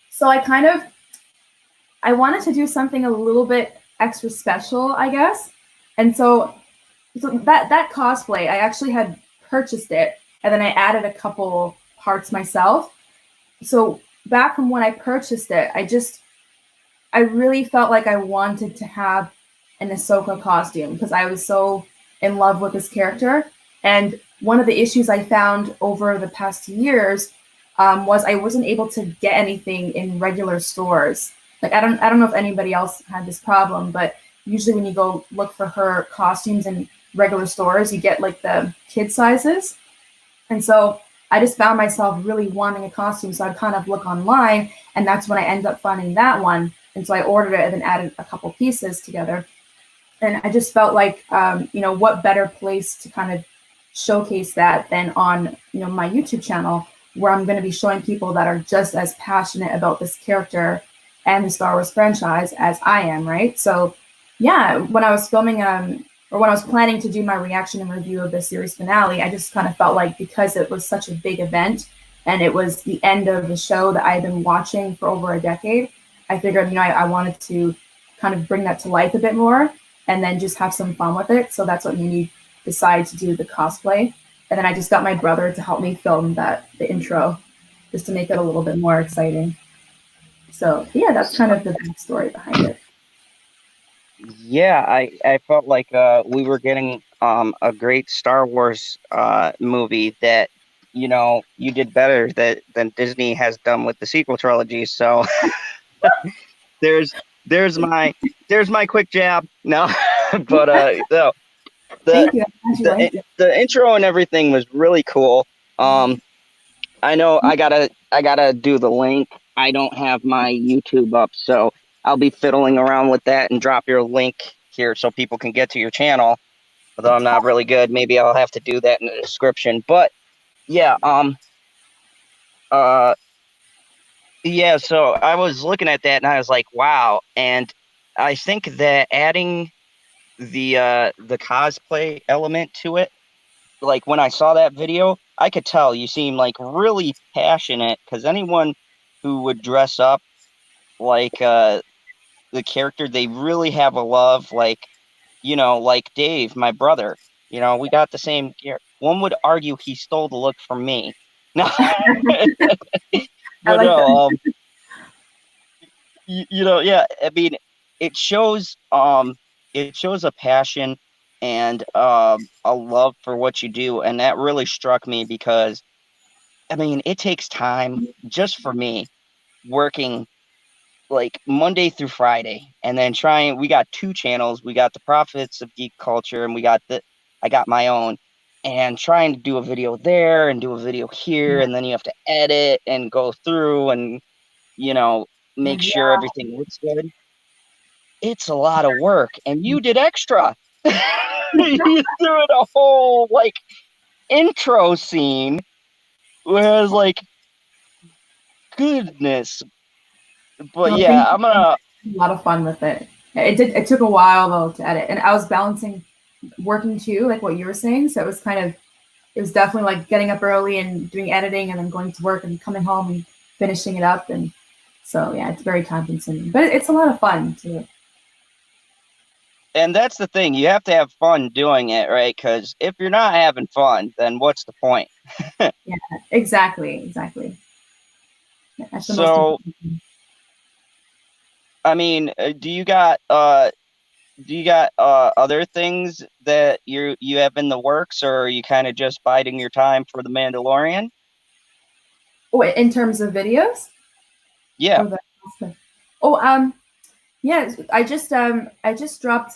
So I wanted to do something a little bit extra special, I guess. And so that cosplay, I actually had purchased it and then I added a couple parts myself. So back from when I purchased it, I really felt like I wanted to have an Ahsoka costume because I was so in love with this character. And one of the issues I found over the past years was I wasn't able to get anything in regular stores. Like I don't know if anybody else had this problem, but usually when you go look for her costumes in regular stores, you get like the kid sizes. And so I just found myself really wanting a costume. So I'd kind of look online, and that's when I ended up finding that one. And so I ordered it and then added a couple pieces together. And I just felt like, what better place to kind of showcase that than on, my YouTube channel, where I'm going to be showing people that are just as passionate about this character and the Star Wars franchise as I am, right? So, yeah, when I was filming or when I was planning to do my reaction and review of the series finale, I just kind of felt like because it was such a big event and it was the end of the show that I had been watching for over a decade, I figured, I wanted to kind of bring that to life a bit more and then just have some fun with it. So that's what made me decide to do the cosplay. And then I just got my brother to help me film the intro just to make it a little bit more exciting. So yeah, that's kind of the backstory behind it. Yeah, I felt like we were getting a great Star Wars movie that you did better than Disney has done with the sequel trilogy. So there's there's my there's my quick jab. No, but no, the Thank you. I'm glad you the liked it. the intro and everything was really cool. I know I gotta do the link. I don't have my YouTube up, so I'll be fiddling around with that and drop your link here so people can get to your channel. Although I'm not really good, maybe I'll have to do that in the description. But yeah, uh, yeah. So I was looking at that and I was like, wow. And I think that adding the cosplay element to it, like when I saw that video, I could tell you seem like really passionate because anyone who would dress up like the character, they really have a love, like like Dave, my brother. We got the same gear. One would argue he stole the look from me. No, I but like no, that. yeah. I mean, it shows it shows a passion and a love for what you do, and that really struck me because I mean, it takes time just for me working like Monday through Friday, and then trying. We got two channels. We got the Prophets of Geek Culture, and I got my own, and trying to do a video there and do a video here, and then you have to edit and go through, and you know, make sure Yeah, everything looks good. It's a lot of work, and you did extra. You threw in a whole like intro scene, whereas like goodness. But no, yeah, thank you I'm so much. gonna. I had a lot of fun with it. It took a while though to edit, and I was balancing working too, like what you were saying. So it was definitely like getting up early and doing editing, and then going to work and coming home and finishing it up. And so yeah, it's very time consuming, but it's a lot of fun too. And that's the thing, you have to have fun doing it, right? Because if you're not having fun, then what's the point? Yeah, exactly. That's the most So, important thing. I mean, do you got other things that you have in the works, or are you kind of just biding your time for the Mandalorian? Wait, in terms of videos Yeah. or the oh yeah, I just dropped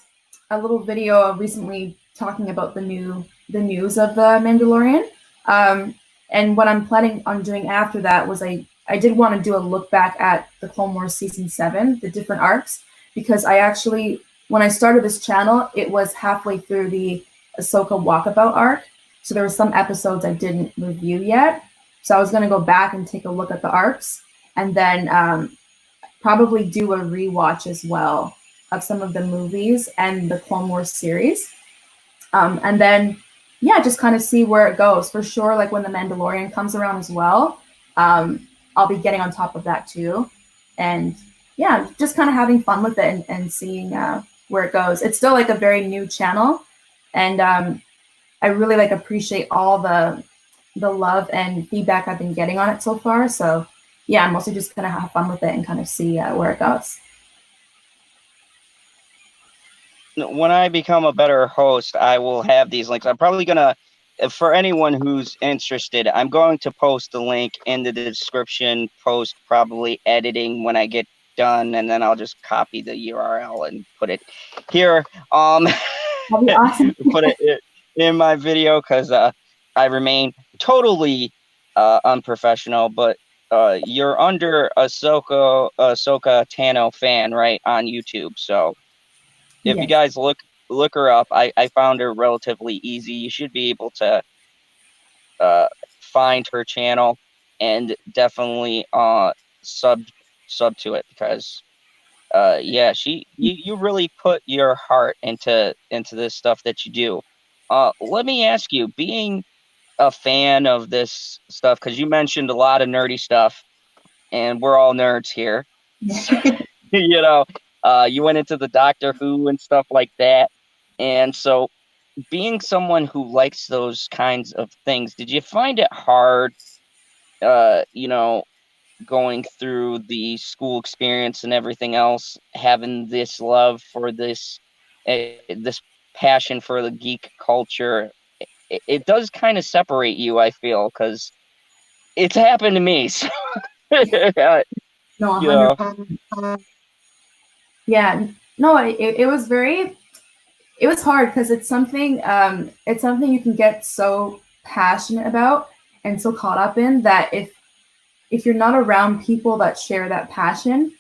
a little video recently talking about the news of the Mandalorian. Um, and what I'm planning on doing after that was I did want to do a look back at the Clone Wars season 7, the different arcs, because I actually when I started this channel, it was halfway through the Ahsoka walkabout arc. So there were some episodes I didn't review yet. So I was going to go back and take a look at the arcs, and then probably do a rewatch as well of some of the movies and the Clone Wars series. And then, yeah, just kind of see where it goes. For sure, like when The Mandalorian comes around as well, I'll be getting on top of that too. And yeah, just kind of having fun with it and seeing where it goes. It's still like a very new channel. And I really like appreciate all the love and feedback I've been getting on it so far. So yeah, I'm also just gonna have fun with it and kind of see where it goes. When I become a better host, I will have these links. I'm probably gonna, for anyone who's interested, I'm going to post the link in the description, post probably editing when I get done, and then I'll just copy the URL and put it here. That'd be awesome. Put it in my video because I remain totally unprofessional, but you're under AhsokaTanofan, right, on YouTube. So if you Yes. guys look her up, I found her relatively easy. You should be able to uh, find her channel and definitely sub sub to it because yeah, you really put your heart into this stuff that you do. Let me ask you, being a fan of this stuff, because you mentioned a lot of nerdy stuff, and we're all nerds here. So, you know, you went into the Doctor Who and stuff like that. And so, being someone who likes those kinds of things, did you find it hard, you know, going through the school experience and everything else, having this love for this passion for the geek culture? It does kind of separate you, I feel, because it's happened to me. So, No, you 100. know, Yeah. No, it was very it was hard because it's something you can get so passionate about and so caught up in that if you're not around people that share that passion,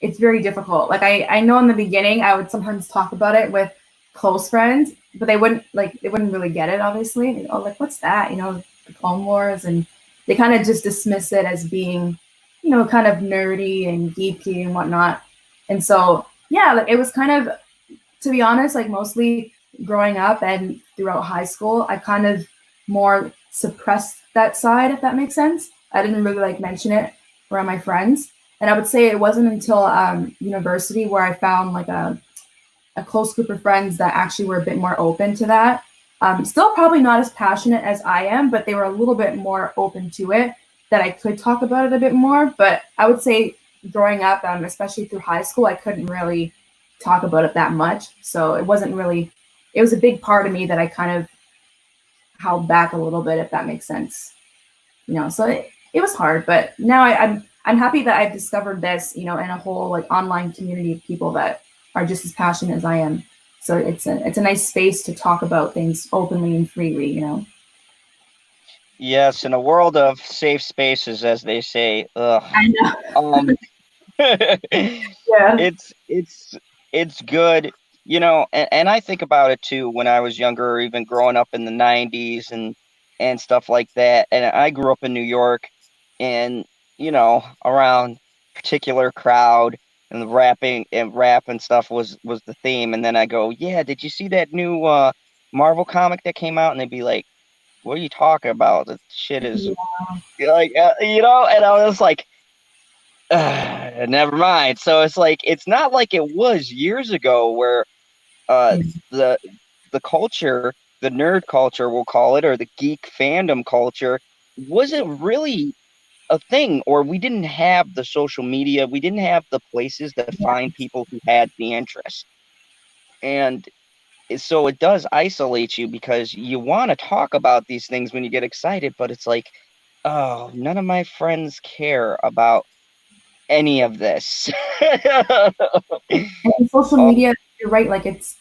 it's very difficult. Like I know in the beginning I would sometimes talk about it with close friends, but they wouldn't really get it, obviously. Oh, like what's that? The Clone Wars, and they kind of just dismiss it as being, kind of nerdy and geeky and whatnot. And so yeah, like it was kind of, to be honest, like mostly growing up and throughout high school, I kind of more suppressed that side, if that makes sense. I didn't really like mention it around my friends. And I would say it wasn't until university where I found like a close group of friends that actually were a bit more open to that. Still probably not as passionate as I am, but they were a little bit more open to it, that I could talk about it a bit more. But I would say growing up, especially through high school, I couldn't really talk about it that much. So it wasn't really, it was a big part of me that I kind of held back a little bit, if that makes sense. So it was hard, but now I'm happy that I've discovered this, in a whole like online community of people that are just as passionate as I am. So it's a nice space to talk about things openly and freely. yes, in a world of safe spaces, as they say. Ugh. I know. Um, Yeah. It's it's good, and I think about it too when I was younger, or even growing up in the 90s and stuff like that. And I grew up in New York and around particular crowd and the rapping and rap and stuff was the theme. And then I go, "Yeah, did you see that new Marvel comic that came out?" And they'd be like, "What are you talking about? That shit is Yeah. like and I was like, never mind. So it's like it's not like it was years ago where uh the the culture, the nerd culture we'll call it, or the geek fandom culture wasn't really a thing, or we didn't have the social media, we didn't have the places to find people who had the interest. And so it does isolate you because you want to talk about these things when you get excited, but it's like, oh, none of my friends care about any of this. And social Oh, media, you're right, like it's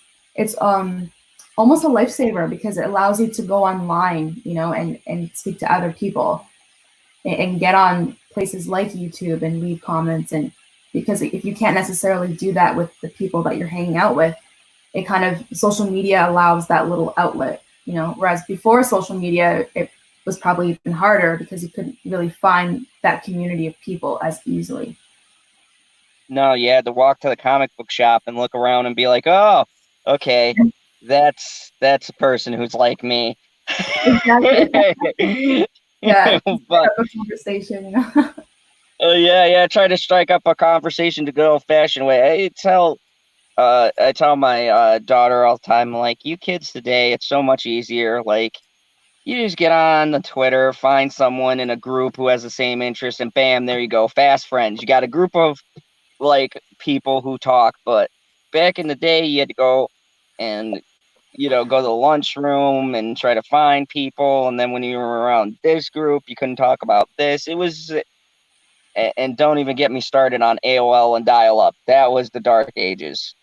almost a lifesaver because it allows you to go online, and speak to other people and get on places like YouTube and leave comments. And because if you can't necessarily do that with the people that you're hanging out with, it kind of social media allows that little outlet, whereas before social media, it was probably even harder because you couldn't really find that community of people as easily. no, you had to walk to the comic book shop and look around and be like, oh, okay, that's a person who's like me. Exactly. Yeah, just But have a conversation. yeah, yeah, try to strike up a conversation the good old fashioned way. I tell my daughter all the time, like, you kids today, it's so much easier. Like, you just get on the Twitter, find someone in a group who has the same interest, and bam, there you go, fast friends. You got a group of like people who talk, but back in the day, you had to go and go to the lunchroom and try to find people, and then when you were around this group, you couldn't talk about this. It was, and don't even get me started on AOL and dial-up. That was the dark ages.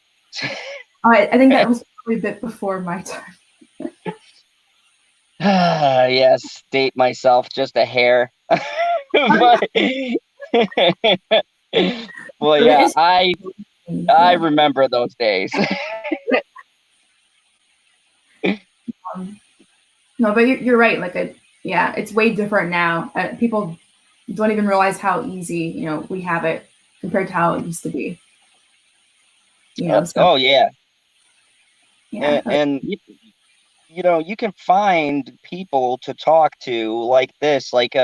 I think that was probably a bit before my time. Yes, date myself just a hair. But well, But it yeah, is, I yeah. remember those days. Um, no, but you're right. Like, yeah, it's way different now. People don't even realize how easy, we have it compared to how it used to be. So Oh yeah, yeah, and you can find people to talk to like this, like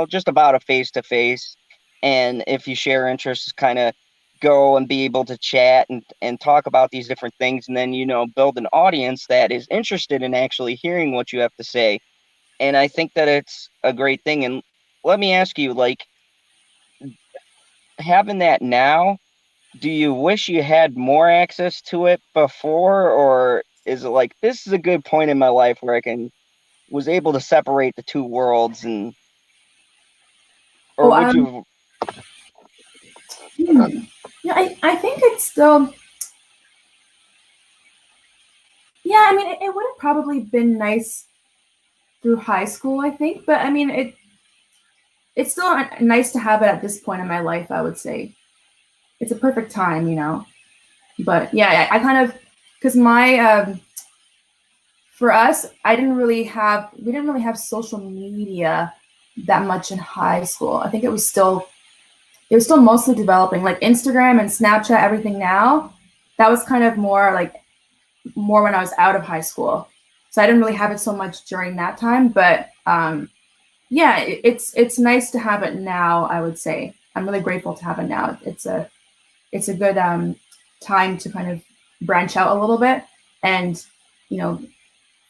just about a face to face, and if you share interests, kind of go and be able to chat and talk about these different things, and then build an audience that is interested in actually hearing what you have to say. And I think that it's a great thing. And let me ask you, like, having that now, do you wish you had more access to it before, or is it like this is a good point in my life where I can was able to separate the two worlds, and or oh, would you? yeah, I think it's still, yeah, I mean, it would have probably been nice through high school, I think, but I mean, it's still nice to have it at this point in my life, I would say. It's a perfect time. But yeah, I kind of, because for us, we didn't really have social media that much in high school. I think it was still mostly developing, like Instagram and Snapchat, everything now. That was kind of more when I was out of high school. So I didn't really have it so much during that time, but yeah, it's nice to have it now, I would say. I'm really grateful to have it now. It's a good time to kind of branch out a little bit and you know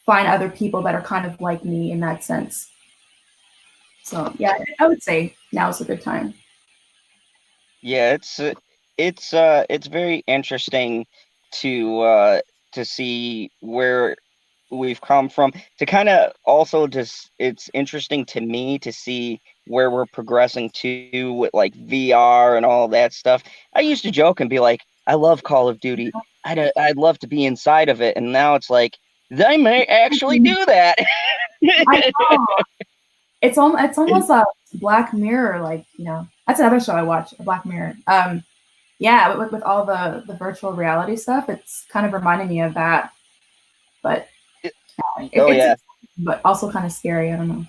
find other people that are kind of like me in that sense. So yeah, I would say now is a good time. Yeah, it's very interesting to see where we've come from. To kind of also just it's interesting to me to see where we're progressing to with like VR and all that stuff. I used to joke and be like, I love Call of Duty. I'd love to be inside of it, and now it's like they may actually do that. I know it's almost Black Mirror, like, that's another show I watch, Black Mirror. Yeah, but with all the virtual reality stuff, it's kind of reminding me of that. But Oh it's yeah. but also kind of scary. I don't know.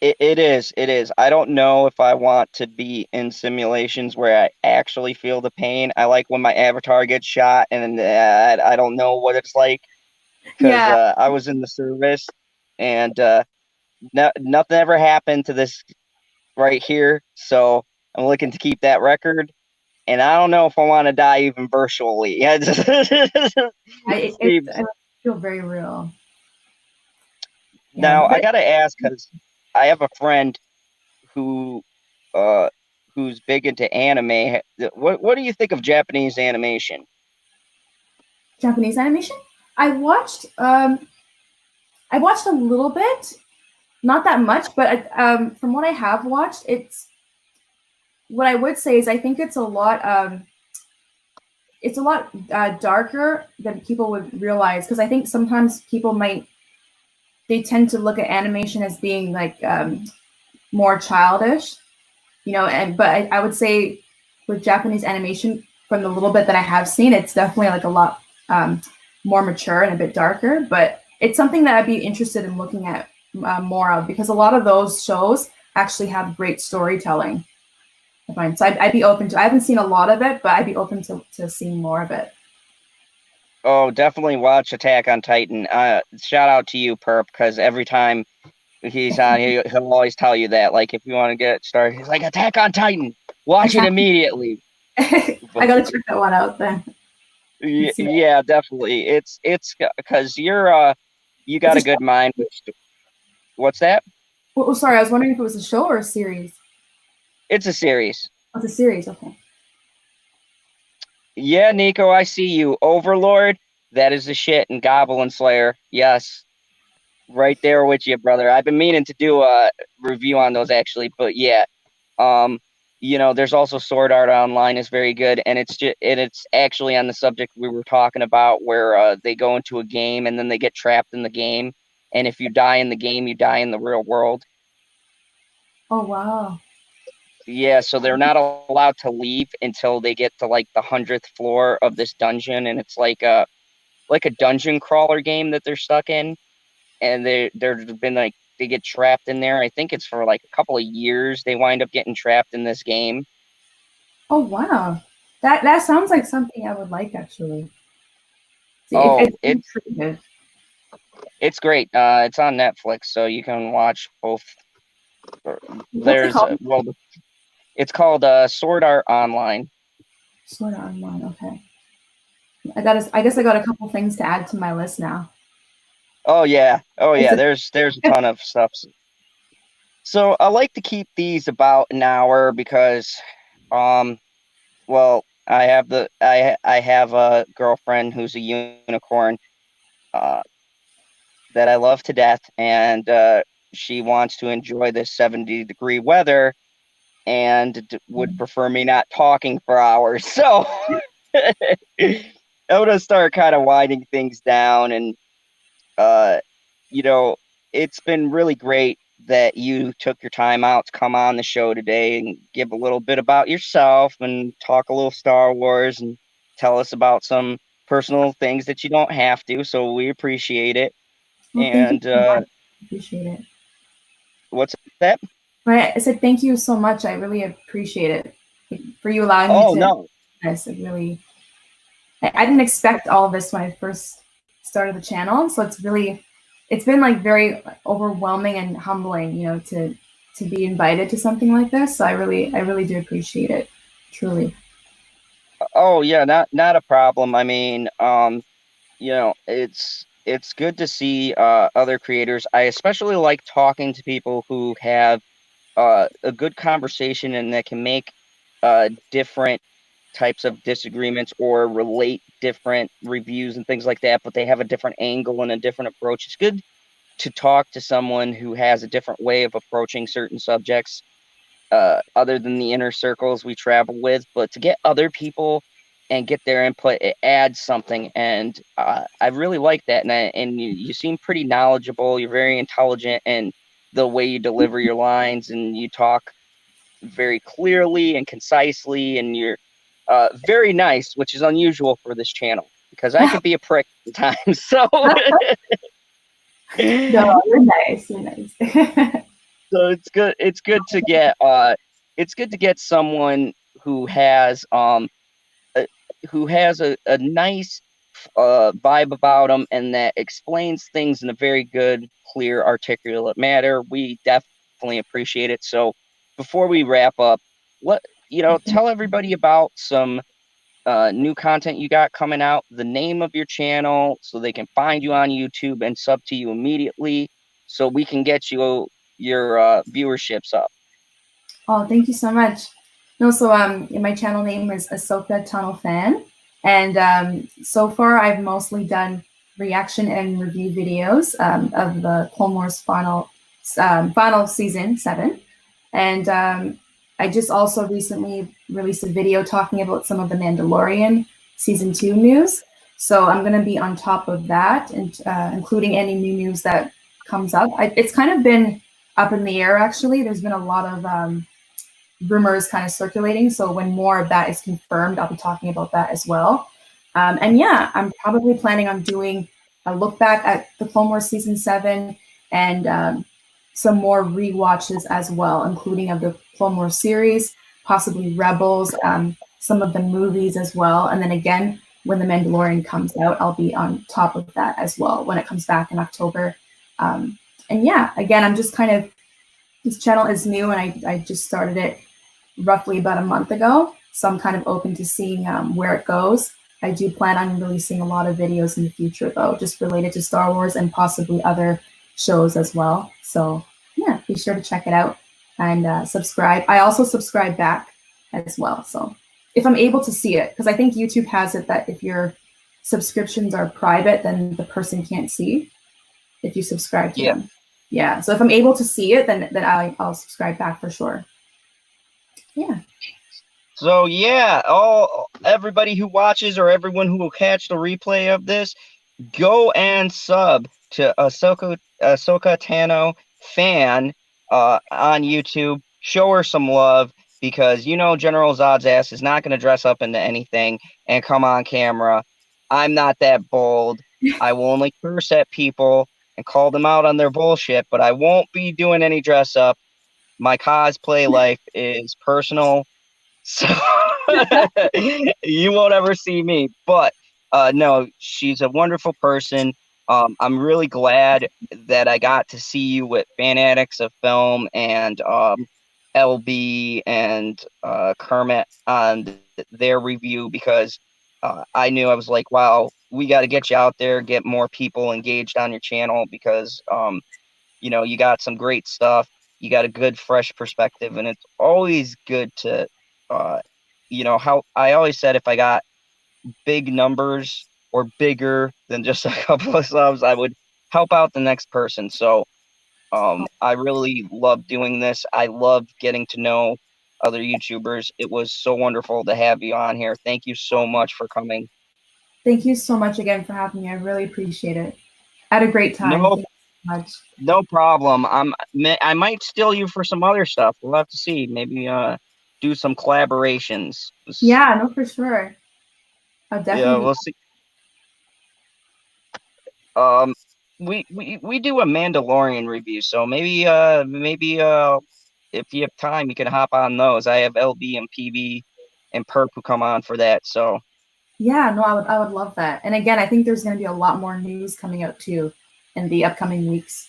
It is. It is. I don't know if I want to be in simulations where I actually feel the pain. I like when my avatar gets shot, and I don't know what it's like because Yeah, I was in the service, and nothing ever happened to this right here. So I'm looking to keep that record, and I don't know if I want to die even virtually. Yeah, I seems. feel very real. Yeah, Now I but gotta ask because I have a friend who uh who's big into anime. What do you think of Japanese animation? Japanese animation, I watched. I watched a little bit, not that much, but from what I have watched, it's what I would say is I think it's a lot. It's a lot darker than people would realize because I think sometimes people might they tend to look at animation as being like more childish, and but I would say with Japanese animation, from the little bit that I have seen, it's definitely like a lot more mature and a bit darker. But it's something that I'd be interested in looking at more of because a lot of those shows actually have great storytelling. I find so I'd be open to. I haven't seen a lot of it, but I'd be open to seeing more of it. Oh, definitely watch Attack on Titan. Shout out to you, Perp, because every time he's on, he'll always tell you that. Like, if you want to get started, he's like, Attack on Titan, watch it immediately. I But gotta check that one out then. yeah, definitely. It's because you It's got a a good show. mind. What's that? Oh, sorry, I was wondering if it was a show or a series. It's a series. Oh, it's a series. Okay. Yeah, Nico, I see you. Overlord, that is the shit, and Goblin Slayer. Yes, right there with you, brother. I've been meaning to do a review on those actually, but yeah. Um, there's also Sword Art Online is very good, and it's actually on the subject we were talking about where they go into a game and then they get trapped in the game, and if you die in the game, you die in the real world. Oh wow. Yeah, so they're not allowed to leave until they get to like the 100th floor of this dungeon, and it's like a dungeon crawler game that they're stuck in, and they've been like they get trapped in there. I think it's for like a couple of years. They wind up getting trapped in this game. Oh wow. That sounds like something I would like actually. See, Oh, it's creative. it's great. It's on Netflix, so you can watch both. What's it called? Well, it's called Sword Art Online. Sword Art Online. Okay. I guess I got a couple things to add to my list now. Oh yeah, oh It's yeah. There's a ton of stuff. So I like to keep these about an hour because, um, well, I have a girlfriend who's a unicorn, uh, that I love to death, and she wants to enjoy this 70-degree weather and would prefer me not talking for hours. So I'm gonna start kind of winding things down, and uh, you know, it's been really great that you took your time out to come on the show today and give a little bit about yourself and talk a little Star Wars and tell us about some personal things that you don't have to. So we appreciate it. well, thank you And so much. Appreciate it. what's that? Right. I said thank you so much. I really appreciate it for you allowing me Oh to. no. This. It really. I didn't expect all of this when I first started the channel, so it's been like very overwhelming and humbling, to be invited to something like this. So I really do appreciate it, truly. Oh yeah, not a problem. I mean, it's good to see other creators. I especially like talking to people who have a good conversation and that can make different types of disagreements or relate different reviews and things like that, but they have a different angle and a different approach. It's good to talk to someone who has a different way of approaching certain subjects, other than the inner circles we travel with, but to get other people and get their input, it adds something. And I really like that. And you seem pretty knowledgeable. You're very intelligent, and the way you deliver your lines, and you talk very clearly and concisely, and you're very nice, which is unusual for this channel because I could be a prick sometimes. So, No, you're nice. You're nice. so it's good. It's good to get someone who has a, a nice vibe about them and that explains things in a very good, clear, articulate manner. We definitely appreciate it. So before we wrap up, what tell everybody about some new content you got coming out, the name of your channel, so they can find you on YouTube and sub to you immediately, so we can get your viewerships up. Oh, thank you so much. No, so my channel name is AhsokaTanofan, and so far I've mostly done reaction and review videos of the Clone Wars final season 7, and I just also recently released a video talking about some of the Mandalorian season 2 news. So I'm going to be on top of that, and including any new news that comes up. It's kind of been up in the air, actually. There's been a lot of rumors kind of circulating. So when more of that is confirmed, I'll be talking about that as well. And yeah, I'm probably planning on doing a look back at the Clone Wars season 7 and some more rewatches as well, including of the Clone Wars series, possibly Rebels, some of the movies as well. And then again, when The Mandalorian comes out, I'll be on top of that as well when it comes back in October. And yeah, again, I'm just kind of, this channel is new and I just started it roughly about a month ago. So I'm kind of open to seeing where it goes. I do plan on releasing a lot of videos in the future, though, just related to Star Wars and possibly other shows as well. So yeah, be sure to check it out and subscribe. I also subscribe back as well. So if I'm able to see it, because I think YouTube has it that if your subscriptions are private, then the person can't see if you subscribe to them. Yeah. So if I'm able to see it, then I'll subscribe back for sure. Yeah. So yeah, everybody who watches or everyone who will catch the replay of this, go and sub to Ahsoka Tano fan on YouTube. Show her some love because General Zod's ass is not going to dress up into anything and come on camera. I'm not that bold. I will only curse at people and call them out on their bullshit, but I won't be doing any dress up. My cosplay life is personal, so you won't ever see me. But no, she's a wonderful person. I'm really glad that I got to see you with Fanatics of Film and LB and Kermit on their review because I knew, I was like, wow, we got to get you out there, get more people engaged on your channel because you got some great stuff. You got a good, fresh perspective, and it's always good to, how I always said, if I got big numbers or bigger than just a couple of subs, I would help out the next person. So I really love doing this. I love getting to know other YouTubers. It was so wonderful to have you on here. Thank you so much for coming. Thank you so much again for having me. I really appreciate it. I had a great time. No, Thank you so much. No problem. I might steal you for some other stuff. We'll have to see. Maybe do some collaborations. Yeah, no, for sure. I'll definitely. Yeah, we'll see. We do a Mandalorian review, so maybe if you have time, you can hop on those. I have LB and PB and Perp who come on for that. So yeah, no, I would love that. And again, I think there's going to be a lot more news coming out too in the upcoming weeks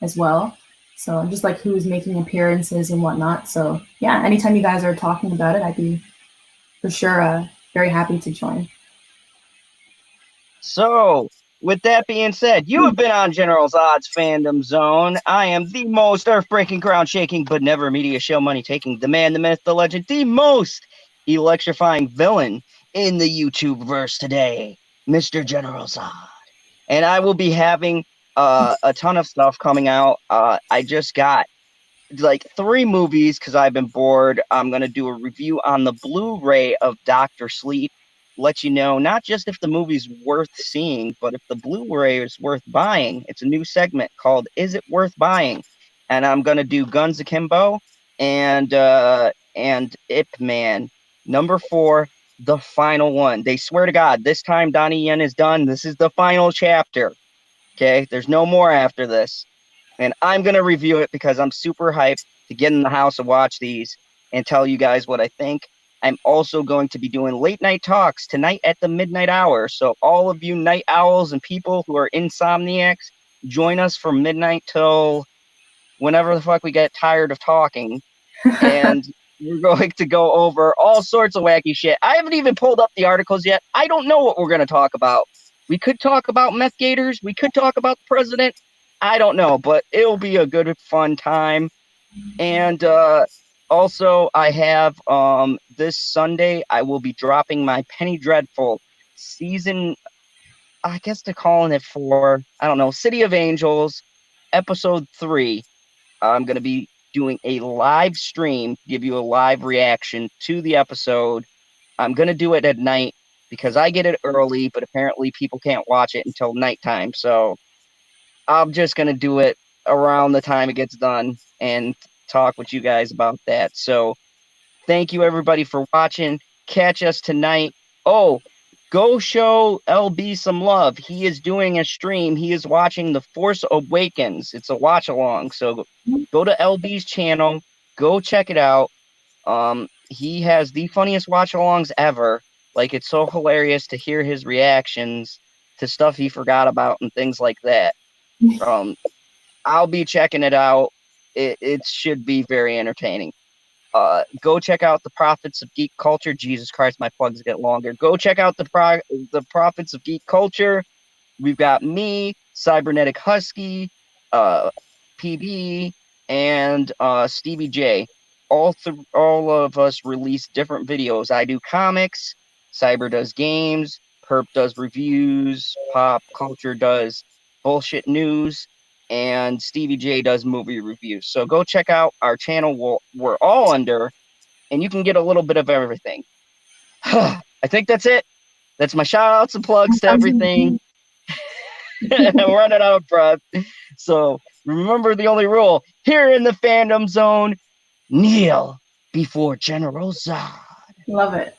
as well. So just like who's making appearances and whatnot. So yeah, anytime you guys are talking about it, I'd be for sure very happy to join. So with that being said, you have been on General Zod's Fandom Zone. I am the most earth-breaking, ground-shaking, but never media show money-taking, the man, the myth, the legend, the most electrifying villain in the YouTube verse today, Mr. General Zod. And I will be having a ton of stuff coming out. I just got like 3 movies because I've been bored. I'm going to do a review on the Blu-ray of Dr. Sleep. Let you know not just if the movie's worth seeing, but if the Blu-ray is worth buying. It's a new segment called Is It Worth Buying? and I'm gonna do Guns Akimbo and Ip Man. Number 4, the final one. They swear to God, this time Donnie Yen is done. This is the final chapter. Okay, there's no more after this, and I'm gonna review it because I'm super hyped to get in the house and watch these and tell you guys what I think. I'm also going to be doing late night talks tonight at the midnight hour. So all of you night owls and people who are insomniacs, join us from midnight till whenever the fuck we get tired of talking. And we're going to go over all sorts of wacky shit. I haven't even pulled up the articles yet. I don't know what we're going to talk about. We could talk about meth gators. We could talk about the president. I don't know, but it'll be a good, fun time. And also, I have this Sunday, I will be dropping my Penny Dreadful season. I guess they're calling it 4. I don't know. City of Angels, episode 3. I'm going to be doing a live stream, give you a live reaction to the episode. I'm going to do it at night because I get it early, but apparently people can't watch it until nighttime. So I'm just going to do it around the time it gets done and talk with you guys about that. So thank you everybody for watching. Catch us tonight. Oh, go show LB some love. He is doing a stream. He is watching The Force Awakens. It's a watch along. So go to LB's channel. Go check it out. He has the funniest watch alongs ever. Like, it's so hilarious to hear his reactions to stuff he forgot about and things like that. I'll be checking it out. It should be very entertaining. Go check out the Prophets of Geek Culture. Jesus Christ, my plugs get longer. Go check out the Prophets of Geek Culture. We've got me, Cybernetic Husky, PB, and Stevie J. All of us release different videos. I do comics, Cyber does games, Perp does reviews, Pop Culture does bullshit news, and Stevie J does movie reviews. So go check out our channel. We're all under, and you can get a little bit of everything. I think that's it. That's my shout outs and plugs to everything. I'm running out of breath. So remember the only rule here in the fandom zone: kneel before General Zod. Love it.